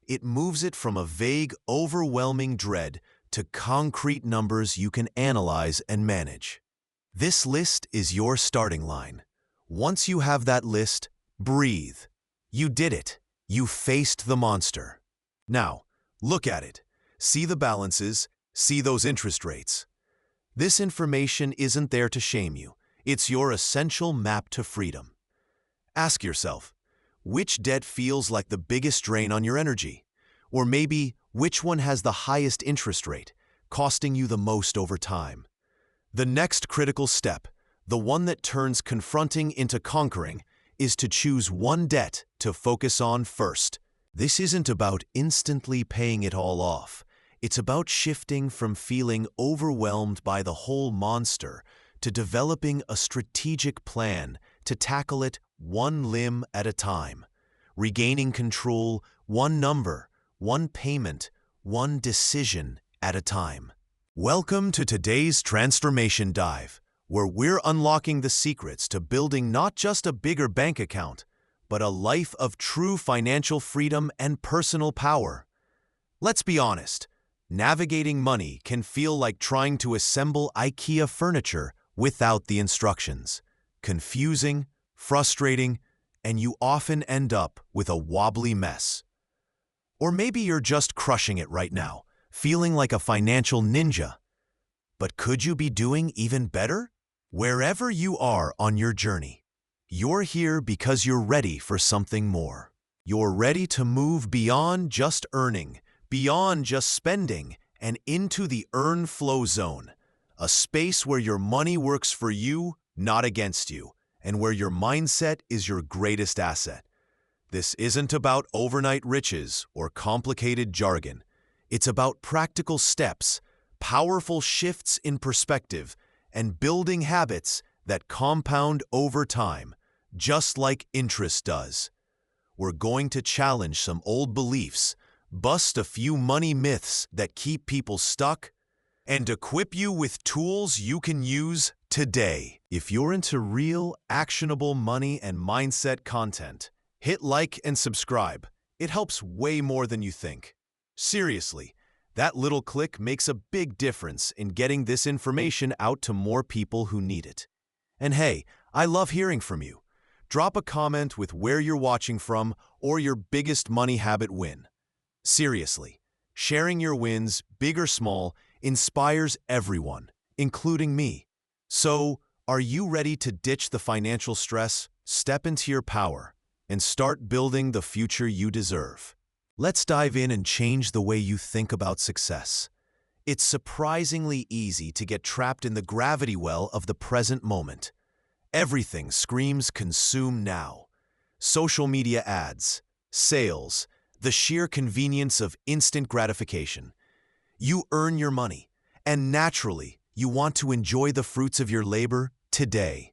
It moves it from a vague, overwhelming dread to concrete numbers you can analyze and manage. This list is your starting line. Once you have that list, breathe. You did it. You faced the monster. Now, look at it. See the balances, see those interest rates. This information isn't there to shame you. It's your essential map to freedom. Ask yourself, which debt feels like the biggest drain on your energy? Or maybe, which one has the highest interest rate, costing you the most over time? The next critical step, the one that turns confronting into conquering, is to choose one debt to focus on first. This isn't about instantly paying it all off. It's about shifting from feeling overwhelmed by the whole monster to developing a strategic plan to tackle it one limb at a time, regaining control one number, one payment, one decision at a time. Welcome to today's Transformation Dive, where we're unlocking the secrets to building not just a bigger bank account, but a life of true financial freedom and personal power. Let's be honest, navigating money can feel like trying to assemble IKEA furniture without the instructions. Confusing, frustrating, and you often end up with a wobbly mess. Or maybe you're just crushing it right now, feeling like a financial ninja. But could you be doing even better? Wherever you are on your journey, you're here because you're ready for something more. You're ready to move beyond just earning, beyond just spending, and into the earn flow zone, a space where your money works for you, not against you, and where your mindset is your greatest asset. This isn't about overnight riches or complicated jargon. It's about practical steps, powerful shifts in perspective, and building habits that compound over time, just like interest does. We're going to challenge some old beliefs, bust a few money myths that keep people stuck, and equip you with tools you can use today. If you're into real, actionable money and mindset content, hit like and subscribe. It helps way more than you think. Seriously, that little click makes a big difference in getting this information out to more people who need it. And hey, I love hearing from you. Drop a comment with where you're watching from or your biggest money habit win. Seriously, sharing your wins, big or small, inspires everyone, including me. So, are you ready to ditch the financial stress, step into your power, and start building the future you deserve? Let's dive in and change the way you think about success. It's surprisingly easy to get trapped in the gravity well of the present moment. Everything screams consume now. Social media ads, sales, the sheer convenience of instant gratification. You earn your money, and naturally, you want to enjoy the fruits of your labor today.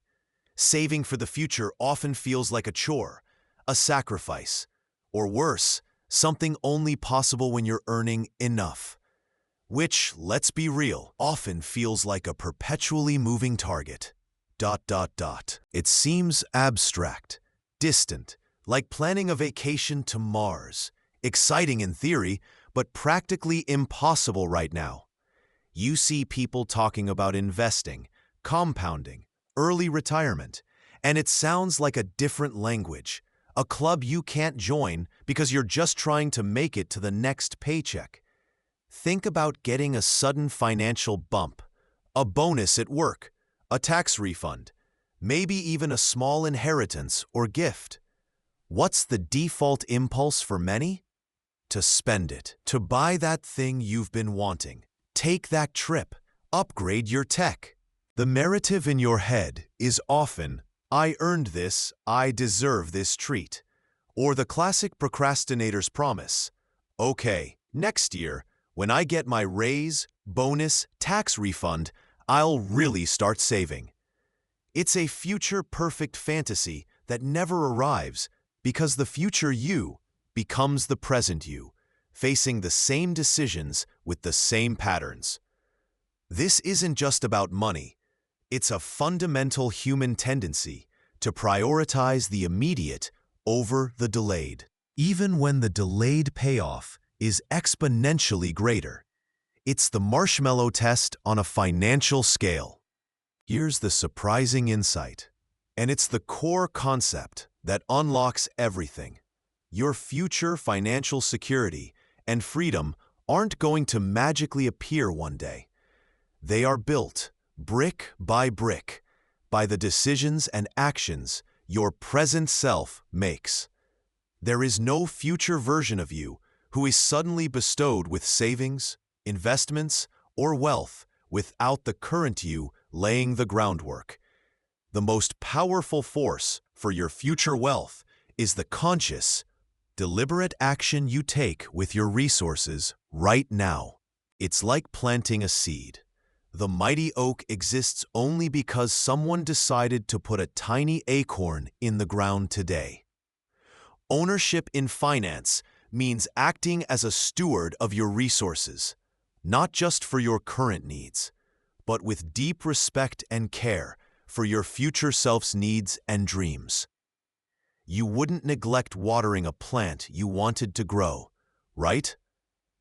Saving for the future often feels like a chore, a sacrifice, or worse, something only possible when you're earning enough. Which, let's be real, often feels like a perpetually moving target. It seems abstract, distant, like planning a vacation to Mars. Exciting in theory, but practically impossible right now. You see people talking about investing, compounding, early retirement, and it sounds like a different language, a club you can't join because you're just trying to make it to the next paycheck. Think about getting a sudden financial bump, a bonus at work, a tax refund, maybe even a small inheritance or gift. What's the default impulse for many? To spend it, to buy that thing you've been wanting, take that trip, upgrade your tech. The narrative in your head is often, I earned this, I deserve this treat. Or the classic procrastinator's promise, okay, next year, when I get my raise, bonus, tax refund, I'll really start saving. It's a future-perfect fantasy that never arrives because the future you becomes the present you, facing the same decisions with the same patterns. This isn't just about money. It's a fundamental human tendency to prioritize the immediate over the delayed, even when the delayed payoff is exponentially greater. It's the marshmallow test on a financial scale. Here's the surprising insight, and it's the core concept that unlocks everything. Your future financial security and freedom aren't going to magically appear one day. They are built, brick by the decisions and actions your present self makes. There is no future version of you who is suddenly bestowed with savings, investments, or wealth without the current you laying the groundwork. The most powerful force for your future wealth is the conscious, deliberate action you take with your resources right now. It's like planting a seed. The mighty oak exists only because someone decided to put a tiny acorn in the ground today. Ownership in finance means acting as a steward of your resources, not just for your current needs, but with deep respect and care for your future self's needs and dreams. You wouldn't neglect watering a plant you wanted to grow, right?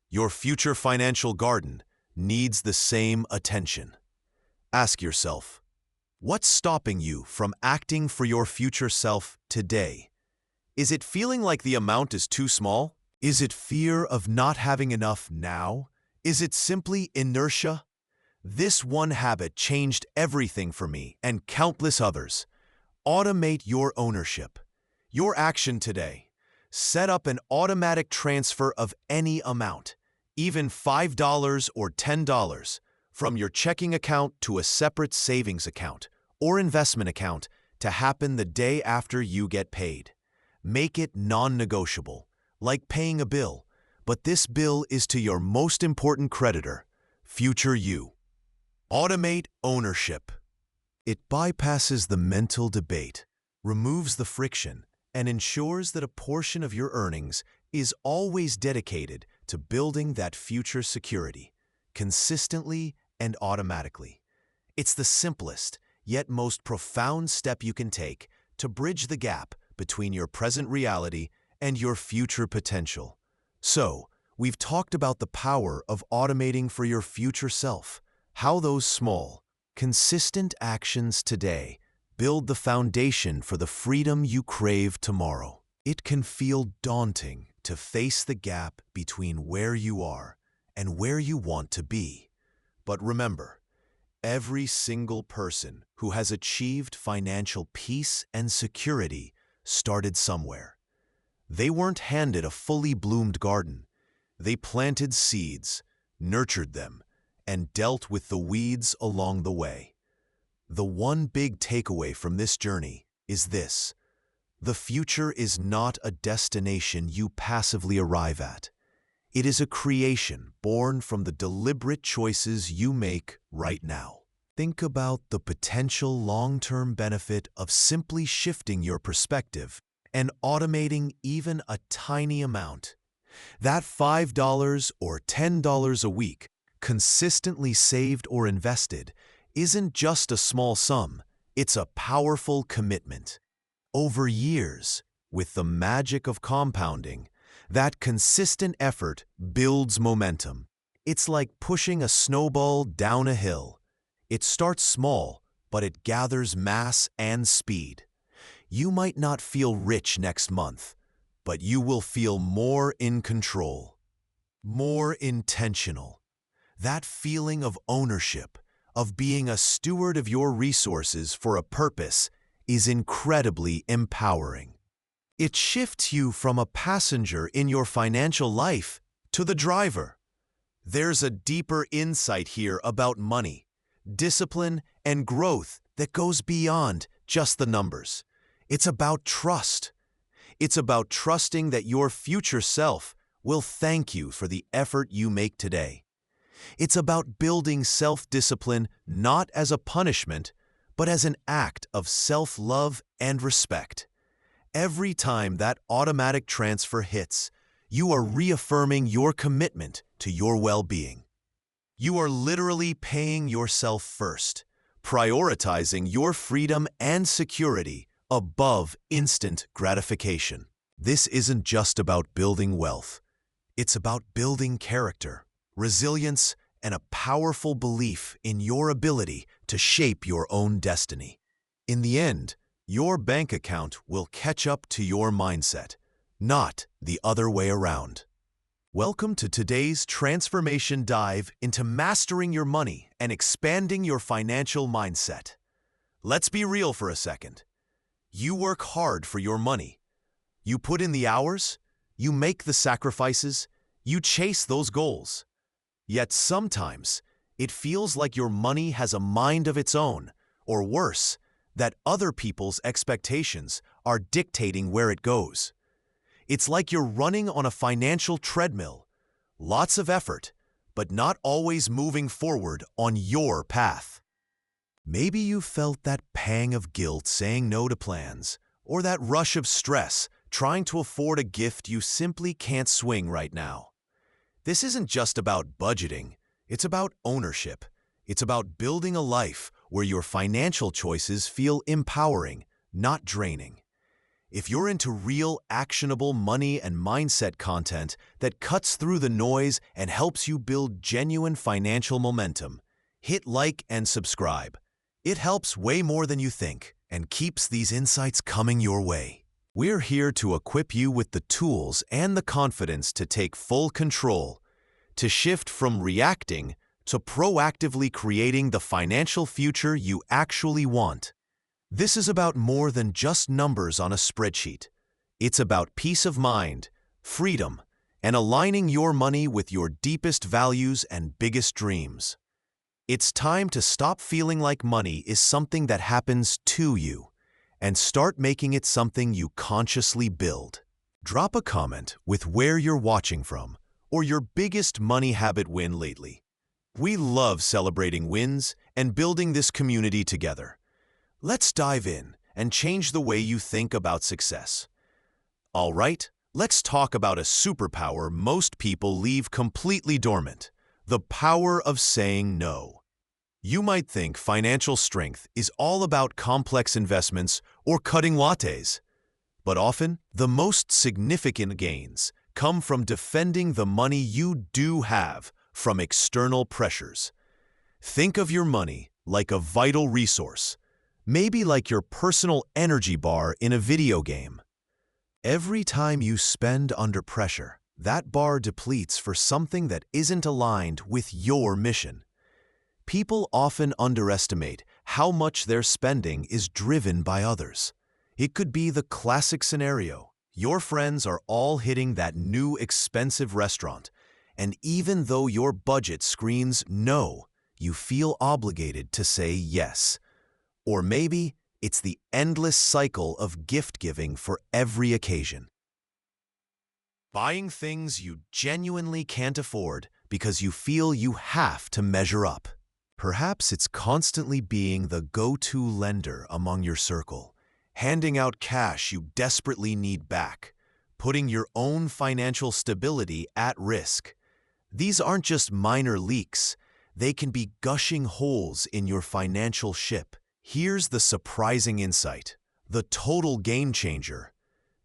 Your future financial garden needs the same attention. Ask yourself, what's stopping you from acting for your future self today? Is it feeling like the amount is too small? Is it fear of not having enough now? Is it simply inertia? This one habit changed everything for me and countless others. Automate your ownership. Your action today. Set up an automatic transfer of any amount, even $5 or $10, from your checking account to a separate savings account or investment account to happen the day after you get paid. Make it non-negotiable, like paying a bill, but this bill is to your most important creditor, future you. Automate ownership. It bypasses the mental debate, removes the friction, and ensures that a portion of your earnings is always dedicated to building that future security, consistently and automatically. It's the simplest, yet most profound step you can take to bridge the gap between your present reality and your future potential. So, we've talked about the power of automating for your future self, how those small, consistent actions today build the foundation for the freedom you crave tomorrow. It can feel daunting to face the gap between where you are and where you want to be. But remember, every single person who has achieved financial peace and security started somewhere. They weren't handed a fully bloomed garden. They planted seeds, nurtured them, and dealt with the weeds along the way. The one big takeaway from this journey is this: the future is not a destination you passively arrive at. It is a creation born from the deliberate choices you make right now. Think about the potential long-term benefit of simply shifting your perspective and automating even a tiny amount. That $5 or $10 a week, consistently saved or invested, isn't just a small sum, it's a powerful commitment. Over years, with the magic of compounding, that consistent effort builds momentum. It's like pushing a snowball down a hill. It starts small, but it gathers mass and speed. You might not feel rich next month, but you will feel more in control, more intentional. That feeling of ownership, of being a steward of your resources for a purpose, is incredibly empowering. It shifts you from a passenger in your financial life to the driver. There's a deeper insight here about money, discipline, and growth that goes beyond just the numbers. It's about trust. It's about trusting that your future self will thank you for the effort you make today. It's about building self-discipline not as a punishment, but as an act of self-love and respect. Every time that automatic transfer hits, you are reaffirming your commitment to your well-being. You are literally paying yourself first, prioritizing your freedom and security above instant gratification. This isn't just about building wealth. It's about building character, resilience, and a powerful belief in your ability to shape your own destiny. In the end, your bank account will catch up to your mindset, not the other way around. Welcome to today's transformation dive into mastering your money and expanding your financial mindset. Let's be real for a second. You work hard for your money. You put in the hours, you make the sacrifices, you chase those goals. Yet sometimes, it feels like your money has a mind of its own, or worse, that other people's expectations are dictating where it goes. It's like you're running on a financial treadmill, lots of effort, but not always moving forward on your path. Maybe you felt that pang of guilt saying no to plans, or that rush of stress trying to afford a gift you simply can't swing right now. This isn't just about budgeting, it's about ownership. It's about building a life where your financial choices feel empowering, not draining. If you're into real, actionable money and mindset content that cuts through the noise and helps you build genuine financial momentum, hit like and subscribe. It helps way more than you think and keeps these insights coming your way. We're here to equip you with the tools and the confidence to take full control, to shift from reacting to proactively creating the financial future you actually want. This is about more than just numbers on a spreadsheet. It's about peace of mind, freedom, and aligning your money with your deepest values and biggest dreams. It's time to stop feeling like money is something that happens to you and start making it something you consciously build. Drop a comment with where you're watching from or your biggest money habit win lately. We love celebrating wins and building this community together. Let's dive in and change the way you think about success. All right, let's talk about a superpower most people leave completely dormant: the power of saying no. You might think financial strength is all about complex investments or cutting lattes, but often the most significant gains come from defending the money you do have from external pressures. Think of your money like a vital resource, maybe like your personal energy bar in a video game. Every time you spend under pressure, that bar depletes for something that isn't aligned with your mission. People often underestimate how much their spending is driven by others. It could be the classic scenario: your friends are all hitting that new expensive restaurant, and even though your budget screams no, you feel obligated to say yes. Or maybe it's the endless cycle of gift-giving for every occasion. Buying things you genuinely can't afford because you feel you have to measure up. Perhaps it's constantly being the go-to lender among your circle, handing out cash you desperately need back, putting your own financial stability at risk. These aren't just minor leaks. They can be gushing holes in your financial ship. Here's the surprising insight: the total game changer.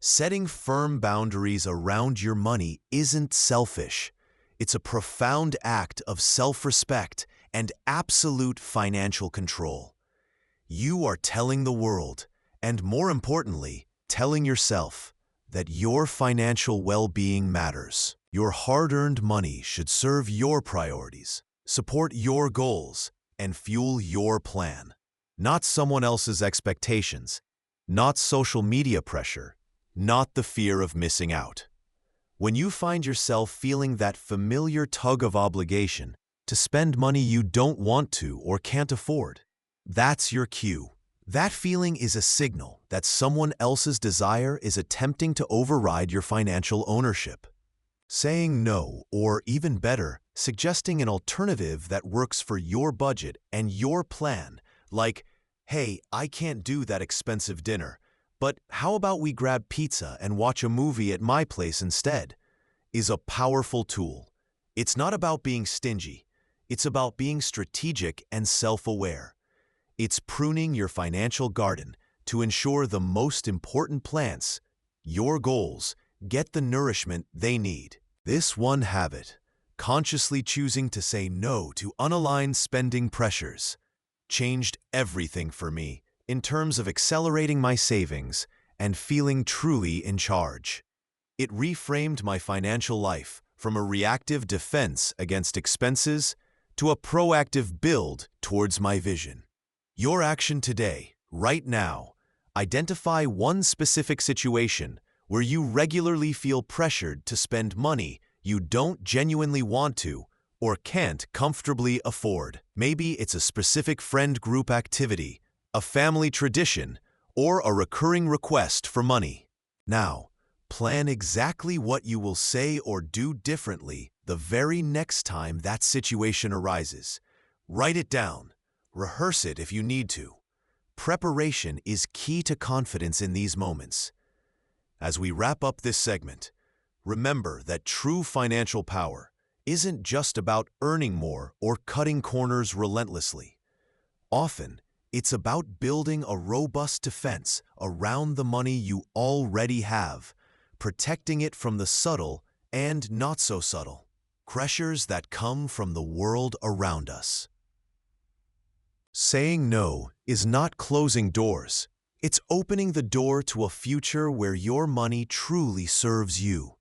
Setting firm boundaries around your money isn't selfish. It's a profound act of self-respect and absolute financial control. You are telling the world, and more importantly, telling yourself, that your financial well-being matters. Your hard-earned money should serve your priorities, support your goals, and fuel your plan. Not someone else's expectations, not social media pressure, not the fear of missing out. When you find yourself feeling that familiar tug of obligation to spend money you don't want to or can't afford, that's your cue. That feeling is a signal that someone else's desire is attempting to override your financial ownership. Saying no, or even better, suggesting an alternative that works for your budget and your plan, like, "Hey, I can't do that expensive dinner, but how about we grab pizza and watch a movie at my place instead?" is a powerful tool. It's not about being stingy. It's about being strategic and self-aware. It's pruning your financial garden to ensure the most important plants, your goals, get the nourishment they need. This one habit, consciously choosing to say no to unaligned spending pressures, changed everything for me in terms of accelerating my savings and feeling truly in charge. It reframed my financial life from a reactive defense against expenses to a proactive build towards my vision. Your action today, right now, identify one specific situation where you regularly feel pressured to spend money you don't genuinely want to or can't comfortably afford. Maybe it's a specific friend group activity, a family tradition, or a recurring request for money. Now, plan exactly what you will say or do differently the very next time that situation arises. Write it down. Rehearse it if you need to. Preparation is key to confidence in these moments. As we wrap up this segment, remember that true financial power isn't just about earning more or cutting corners relentlessly. Often, it's about building a robust defense around the money you already have, protecting it from the subtle and not so subtle pressures that come from the world around us. Saying no is not closing doors. It's opening the door to a future where your money truly serves you.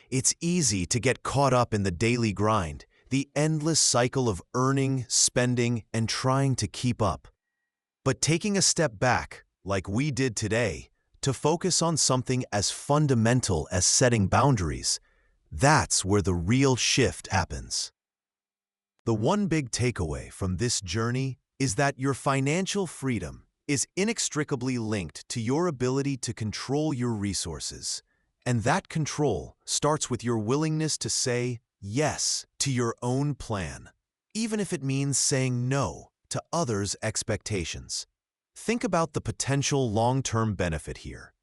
It's easy to get caught up in the daily grind, the endless cycle of earning, spending, and trying to keep up. But taking a step back, like we did today, to focus on something as fundamental as setting boundaries, that's where the real shift happens. The one big takeaway from this journey is that your financial freedom is inextricably linked to your ability to control your resources. And that control starts with your willingness to say yes to your own plan, even if it means saying no to others' expectations. Think about the potential long-term benefit here.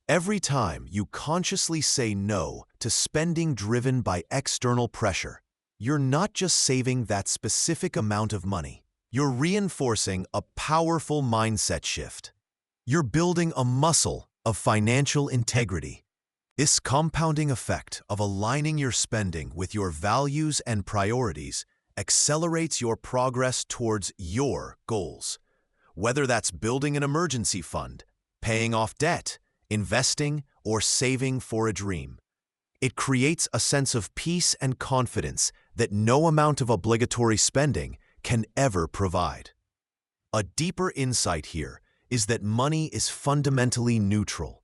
Every time you consciously say no to spending driven by external pressure, you're not just saving that specific amount of money. You're reinforcing a powerful mindset shift. You're building a muscle of financial integrity. This compounding effect of aligning your spending with your values and priorities accelerates your progress towards your goals. Whether that's building an emergency fund, paying off debt, investing, or saving for a dream. It creates a sense of peace and confidence that no amount of obligatory spending can ever provide. A deeper insight here is that money is fundamentally neutral.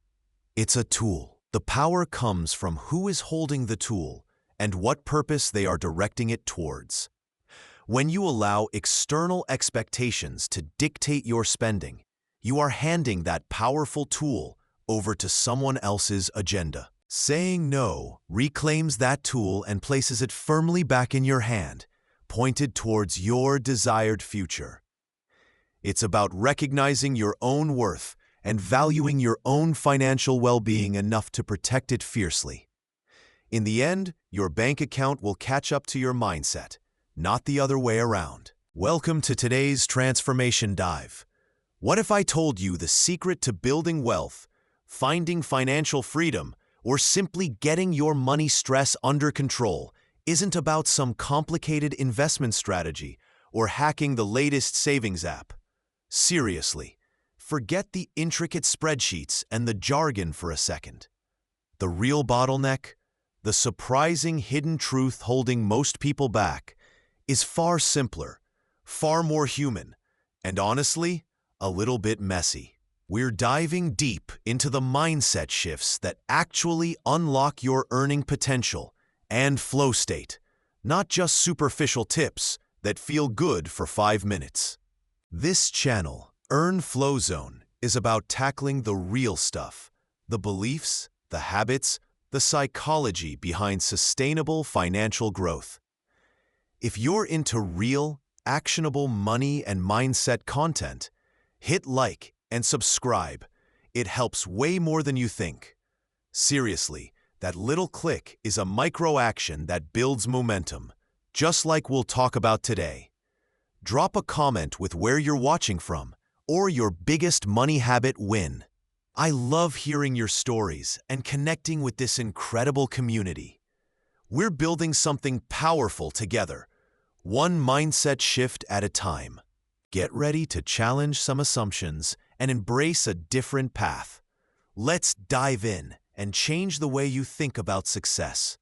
It's a tool. The power comes from who is holding the tool and what purpose they are directing it towards. When you allow external expectations to dictate your spending, you are handing that powerful tool over to someone else's agenda. Saying no reclaims that tool and places it firmly back in your hand, pointed towards your desired future. It's about recognizing your own worth and valuing your own financial well-being enough to protect it fiercely. In the end, your bank account will catch up to your mindset, not the other way around. Welcome to today's Transformation Dive. What if I told you the secret to building wealth, finding financial freedom, or simply getting your money stress under control isn't about some complicated investment strategy or hacking the latest savings app? Seriously, forget the intricate spreadsheets and the jargon for a second. The real bottleneck, the surprising hidden truth holding most people back, is far simpler, far more human, and honestly, a little bit messy. We're diving deep into the mindset shifts that actually unlock your earning potential and flow state, not just superficial tips that feel good for 5 minutes. This channel, Earn Flow Zone, is about tackling the real stuff, the beliefs, the habits, the psychology behind sustainable financial growth. If you're into real, actionable money and mindset content, hit like and subscribe. It helps way more than you think. Seriously, that little click is a micro-action that builds momentum, just like we'll talk about today. Drop a comment with where you're watching from, or your biggest money habit win. I love hearing your stories and connecting with this incredible community. We're building something powerful together, one mindset shift at a time. Get ready to challenge some assumptions and embrace a different path. Let's dive in and change the way you think about success.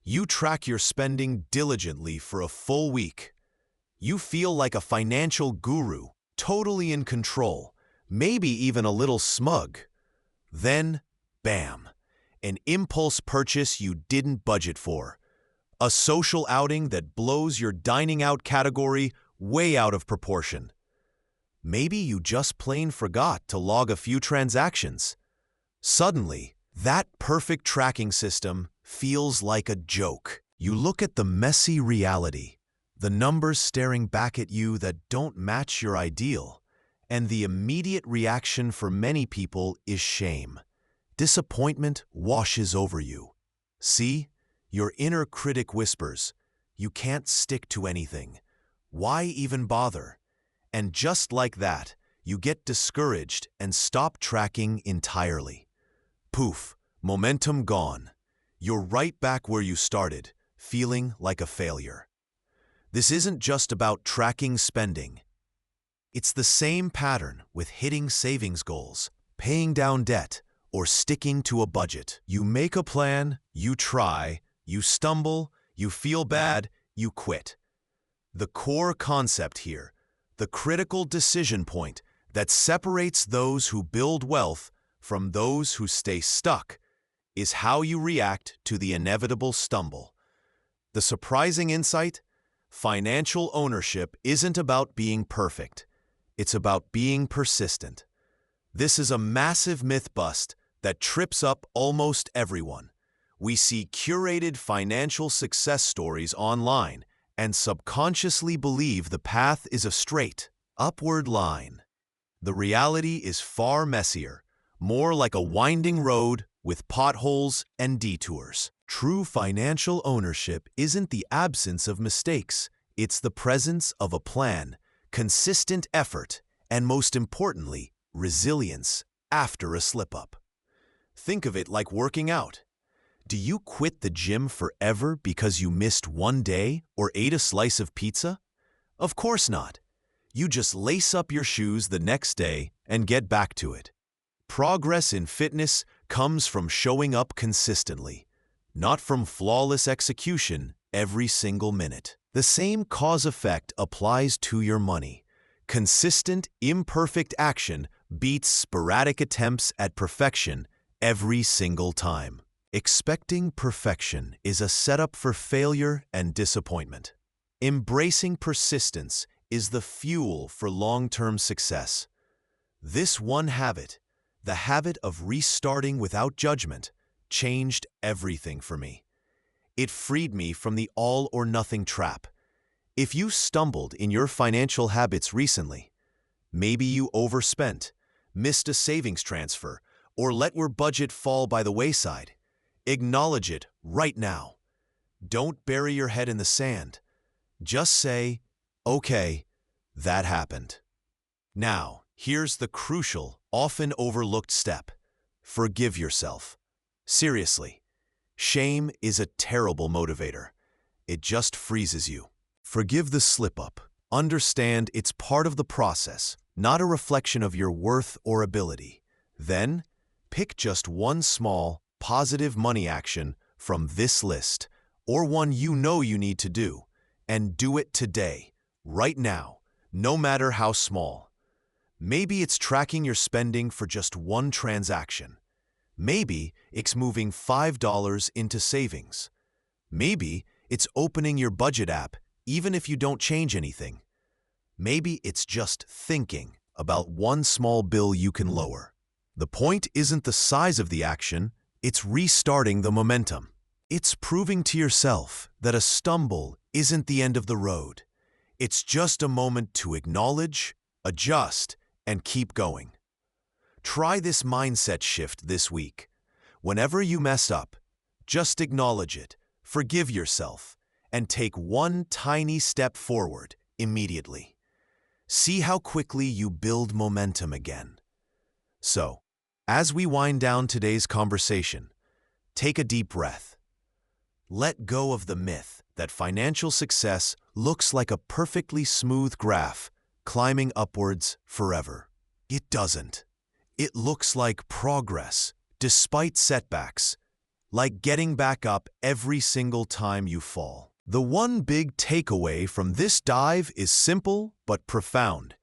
You track your spending diligently for a full week. You feel like a financial guru, totally in control, maybe even a little smug. Then, bam, an impulse purchase you didn't budget for. A social outing that blows your dining out category way out of proportion. Maybe you just plain forgot to log a few transactions. Suddenly, that perfect tracking system feels like a joke. You look at the messy reality, the numbers staring back at you that don't match your ideal, and the immediate reaction for many people is shame. Disappointment washes over you. See, your inner critic whispers, "You can't stick to anything. Why even bother?" And just like that, you get discouraged and stop tracking entirely. Poof, momentum gone. You're right back where you started, feeling like a failure. This isn't just about tracking spending. It's the same pattern with hitting savings goals, paying down debt, or sticking to a budget. You make a plan, you try, you stumble, you feel bad, you quit. The core concept here, the critical decision point that separates those who build wealth from those who stay stuck, is how you react to the inevitable stumble. The surprising insight? Financial ownership isn't about being perfect. It's about being persistent. This is a massive myth bust that trips up almost everyone. We see curated financial success stories online and subconsciously believe the path is a straight, upward line. The reality is far messier, more like a winding road with potholes and detours. True financial ownership isn't the absence of mistakes, it's the presence of a plan, consistent effort, and most importantly, resilience after a slip-up. Think of it like working out. Do you quit the gym forever because you missed one day or ate a slice of pizza? Of course not. You just lace up your shoes the next day and get back to it. Progress in fitness comes from showing up consistently, not from flawless execution every single minute. The same cause-effect applies to your money. Consistent, imperfect action beats sporadic attempts at perfection every single time. Expecting perfection is a setup for failure and disappointment. Embracing persistence is the fuel for long-term success. This one habit, the habit of restarting without judgment, changed everything for me. It freed me from the all-or-nothing trap. If you stumbled in your financial habits recently, maybe you overspent, missed a savings transfer, or let your budget fall by the wayside, acknowledge it right now. Don't bury your head in the sand. Just say, okay, that happened. Now, here's the crucial, often overlooked step. Forgive yourself. Seriously, shame is a terrible motivator. It just freezes you. Forgive the slip-up. Understand it's part of the process, not a reflection of your worth or ability. Then, pick just one small, positive money action from this list, or one you know you need to do, and do it today, right now, no matter how small. Maybe it's tracking your spending for just one transaction. Maybe it's moving $5 into savings. Maybe it's opening your budget app even if you don't change anything. Maybe it's just thinking about one small bill you can lower. The point isn't the size of the action, it's restarting the momentum. It's proving to yourself that a stumble isn't the end of the road. It's just a moment to acknowledge, adjust, and keep going. Try this mindset shift this week. Whenever you mess up, just acknowledge it, forgive yourself, and take one tiny step forward immediately. See how quickly you build momentum again. So, as we wind down today's conversation, take a deep breath. Let go of the myth that financial success looks like a perfectly smooth graph climbing upwards forever. It doesn't. It looks like progress, despite setbacks, like getting back up every single time you fall. The one big takeaway from this dive is simple but profound.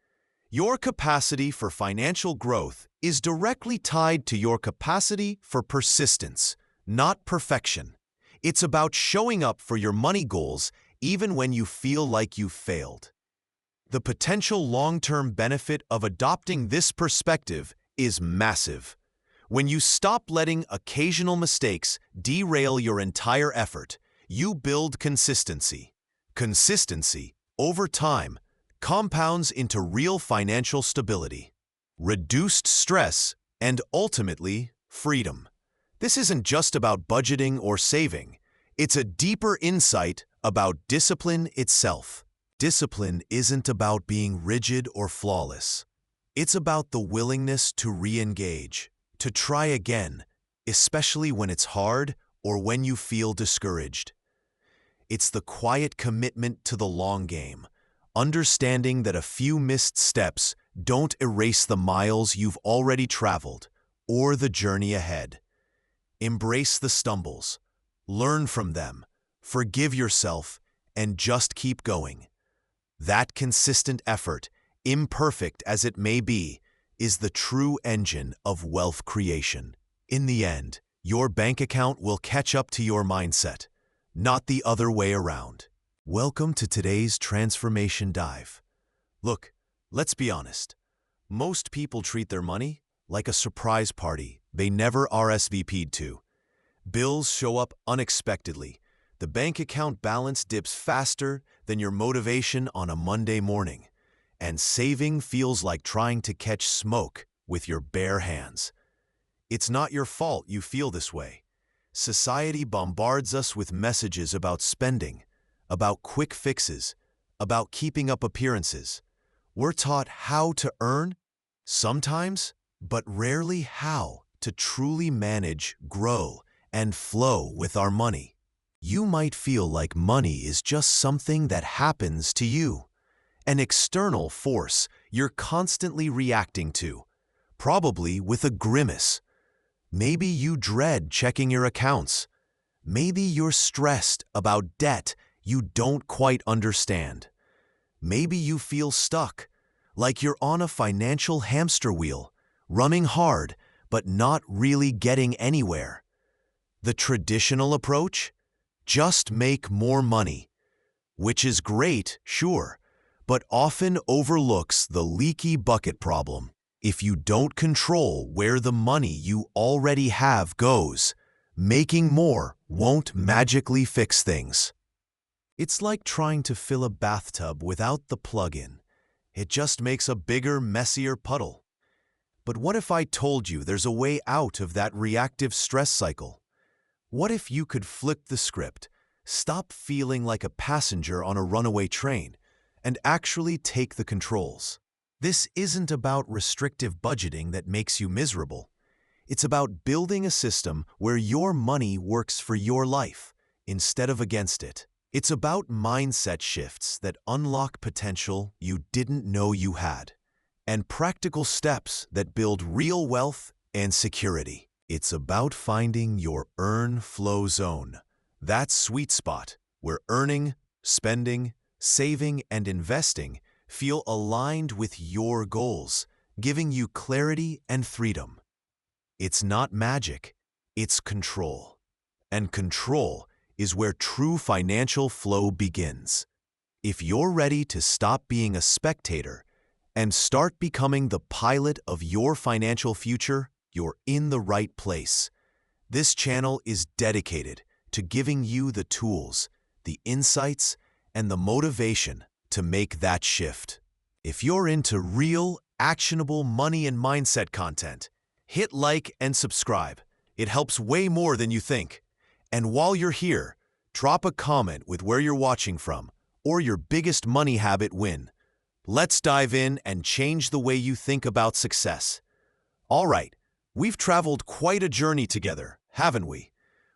Your capacity for financial growth is directly tied to your capacity for persistence, not perfection. It's about showing up for your money goals even when you feel like you've failed. The potential long-term benefit of adopting this perspective is massive. When you stop letting occasional mistakes derail your entire effort, you build consistency. Consistency, over time, compounds into real financial stability, reduced stress, and ultimately, freedom. This isn't just about budgeting or saving. It's a deeper insight about discipline itself. Discipline isn't about being rigid or flawless. It's about the willingness to re-engage, to try again, especially when it's hard or when you feel discouraged. It's the quiet commitment to the long game, understanding that a few missed steps don't erase the miles you've already traveled or the journey ahead. Embrace the stumbles, learn from them, forgive yourself, and just keep going. That consistent effort, imperfect as it may be, is the true engine of wealth creation. In the end, your bank account will catch up to your mindset, not the other way around. Welcome to today's transformation dive. Look, Let's be honest. Most people treat their money like a surprise party they never RSVP'd to. Bills show up unexpectedly. The bank account balance dips faster than your motivation on a Monday morning. And saving feels like trying to catch smoke with your bare hands. It's not your fault you feel this way. Society bombards us with messages about spending, about quick fixes, about keeping up appearances. We're taught how to earn, sometimes, but rarely how to truly manage, grow, and flow with our money. You might feel like money is just something that happens to you, an external force you're constantly reacting to, probably with a grimace. Maybe you dread checking your accounts. Maybe you're stressed about debt you don't quite understand. Maybe you feel stuck, like you're on a financial hamster wheel, running hard, but not really getting anywhere. The traditional approach? Just make more money. Which is great, sure, but often overlooks the leaky bucket problem. If you don't control where the money you already have goes, making more won't magically fix things. It's like trying to fill a bathtub without the plug-in. It just makes a bigger, messier puddle. But what if I told you there's a way out of that reactive stress cycle? What if you could flip the script, stop feeling like a passenger on a runaway train, and actually take the controls? This isn't about restrictive budgeting that makes you miserable. It's about building a system where your money works for your life instead of against it. It's about mindset shifts that unlock potential you didn't know you had, and practical steps that build real wealth and security. It's about finding your earn flow zone, that sweet spot where earning, spending, saving, and investing feel aligned with your goals, giving you clarity and freedom. It's not magic, it's control. And control is where true financial flow begins. If you're ready to stop being a spectator and start becoming the pilot of your financial future, you're in the right place. This channel is dedicated to giving you the tools, the insights, and the motivation to make that shift. If you're into real, actionable money and mindset content, hit like and subscribe. It helps way more than you think. And while you're here, drop a comment with where you're watching from or your biggest money habit win. Let's dive in and change the way you think about success. All right, we've traveled quite a journey together, haven't we?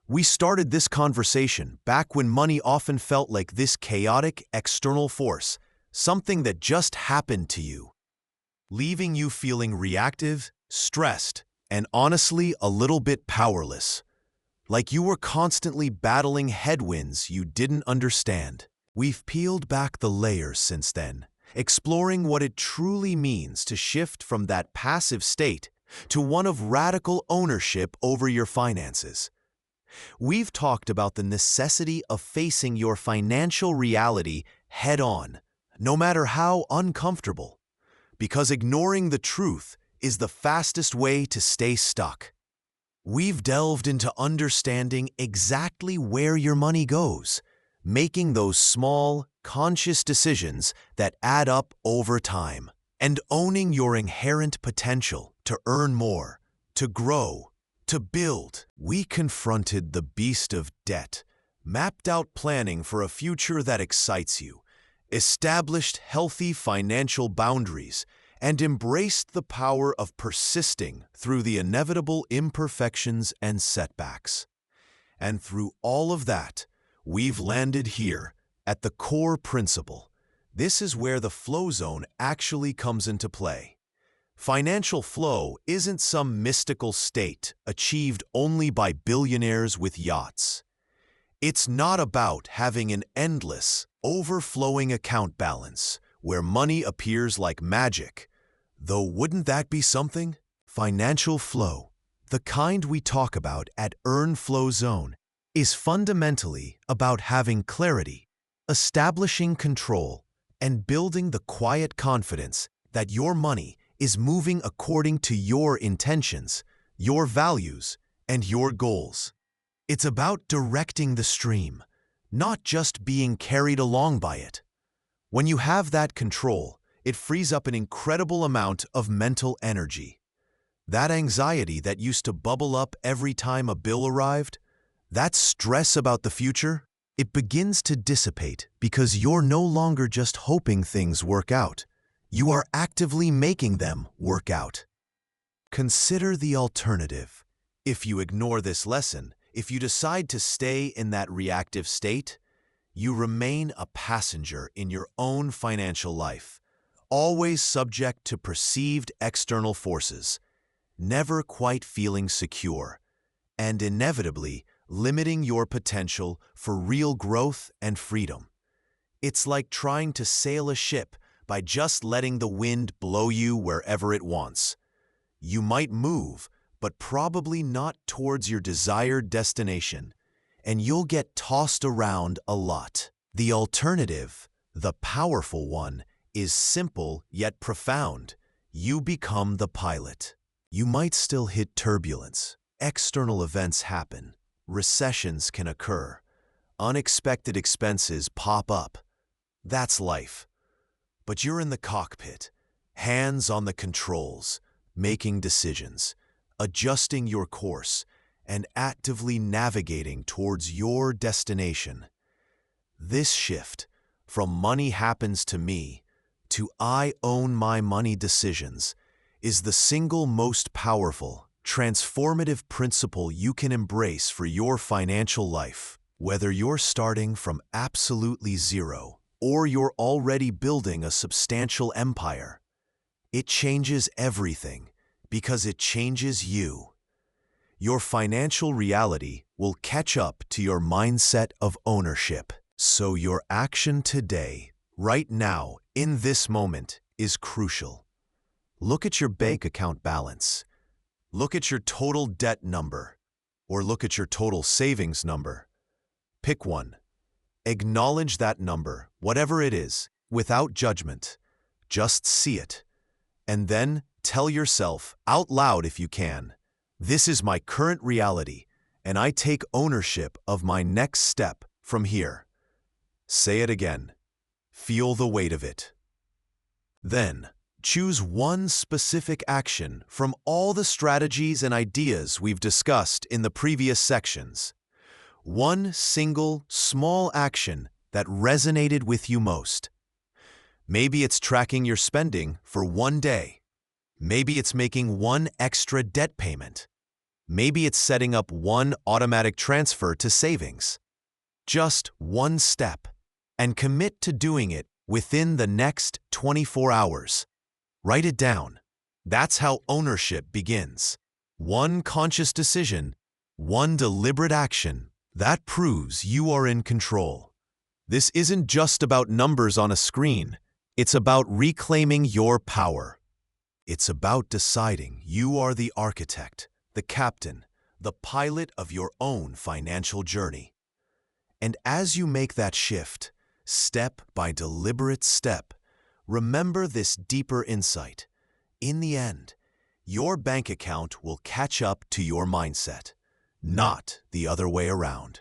We started this conversation back when money often felt like this chaotic external force, something that just happened to you, leaving you feeling reactive, stressed, and honestly a little bit powerless. Like you were constantly battling headwinds you didn't understand. We've peeled back the layers since then, exploring what it truly means to shift from that passive state to one of radical ownership over your finances. We've talked about the necessity of facing your financial reality head-on, no matter how uncomfortable, because ignoring the truth is the fastest way to stay stuck. We've delved into understanding exactly where your money goes, making those small, conscious decisions that add up over time, and owning your inherent potential to earn more, to grow, to build. We confronted the beast of debt, mapped out planning for a future that excites you, established healthy financial boundaries, and embraced the power of persisting through the inevitable imperfections and setbacks. And through all of that, we've landed here at the core principle. This is where the flow zone actually comes into play. Financial flow isn't some mystical state achieved only by billionaires with yachts. It's not about having an endless, overflowing account balance where money appears like magic. Though wouldn't that be something? Financial flow, the kind we talk about at Earn Flow Zone, is fundamentally about having clarity, establishing control, and building the quiet confidence that your money is moving according to your intentions, your values, and your goals. It's about directing the stream, not just being carried along by it. When you have that control, it frees up an incredible amount of mental energy. That anxiety that used to bubble up every time a bill arrived, that stress about the future, it begins to dissipate because you're no longer just hoping things work out. You are actively making them work out. Consider the alternative. If you ignore this lesson, if you decide to stay in that reactive state, you remain a passenger in your own financial life, always subject to perceived external forces, never quite feeling secure, and inevitably limiting your potential for real growth and freedom. It's like trying to sail a ship by just letting the wind blow you wherever it wants. You might move, but probably not towards your desired destination, and you'll get tossed around a lot. The alternative, the powerful one, is simple yet profound. You become the pilot. You might still hit turbulence. External events happen. Recessions can occur. Unexpected expenses pop up. That's life. But you're in the cockpit, hands on the controls, making decisions, adjusting your course, and actively navigating towards your destination. This shift, from money happens to me to I own my money decisions, is the single most powerful, transformative principle you can embrace for your financial life. Whether you're starting from absolutely zero or you're already building a substantial empire, it changes everything because it changes you. Your financial reality will catch up to your mindset of ownership. So your action today, right now, in this moment, is crucial. Look at your bank account balance. Look at your total debt number, or look at your total savings number. Pick one. Acknowledge that number, whatever it is, without judgment. Just see it. And then tell yourself, out loud if you can, this is my current reality, and I take ownership of my next step from here. Say it again. Feel the weight of it. Then, choose one specific action from all the strategies and ideas we've discussed in the previous sections. One single, small action that resonated with you most. Maybe it's tracking your spending for one day. Maybe it's making one extra debt payment. Maybe it's setting up one automatic transfer to savings. Just one step, and commit to doing it within the next 24 hours. Write it down. That's how ownership begins. One conscious decision, one deliberate action, that proves you are in control. This isn't just about numbers on a screen. It's about reclaiming your power. It's about deciding you are the architect, the captain, the pilot of your own financial journey. And as you make that shift, step by deliberate step, remember this deeper insight. In the end, your bank account will catch up to your mindset, not the other way around.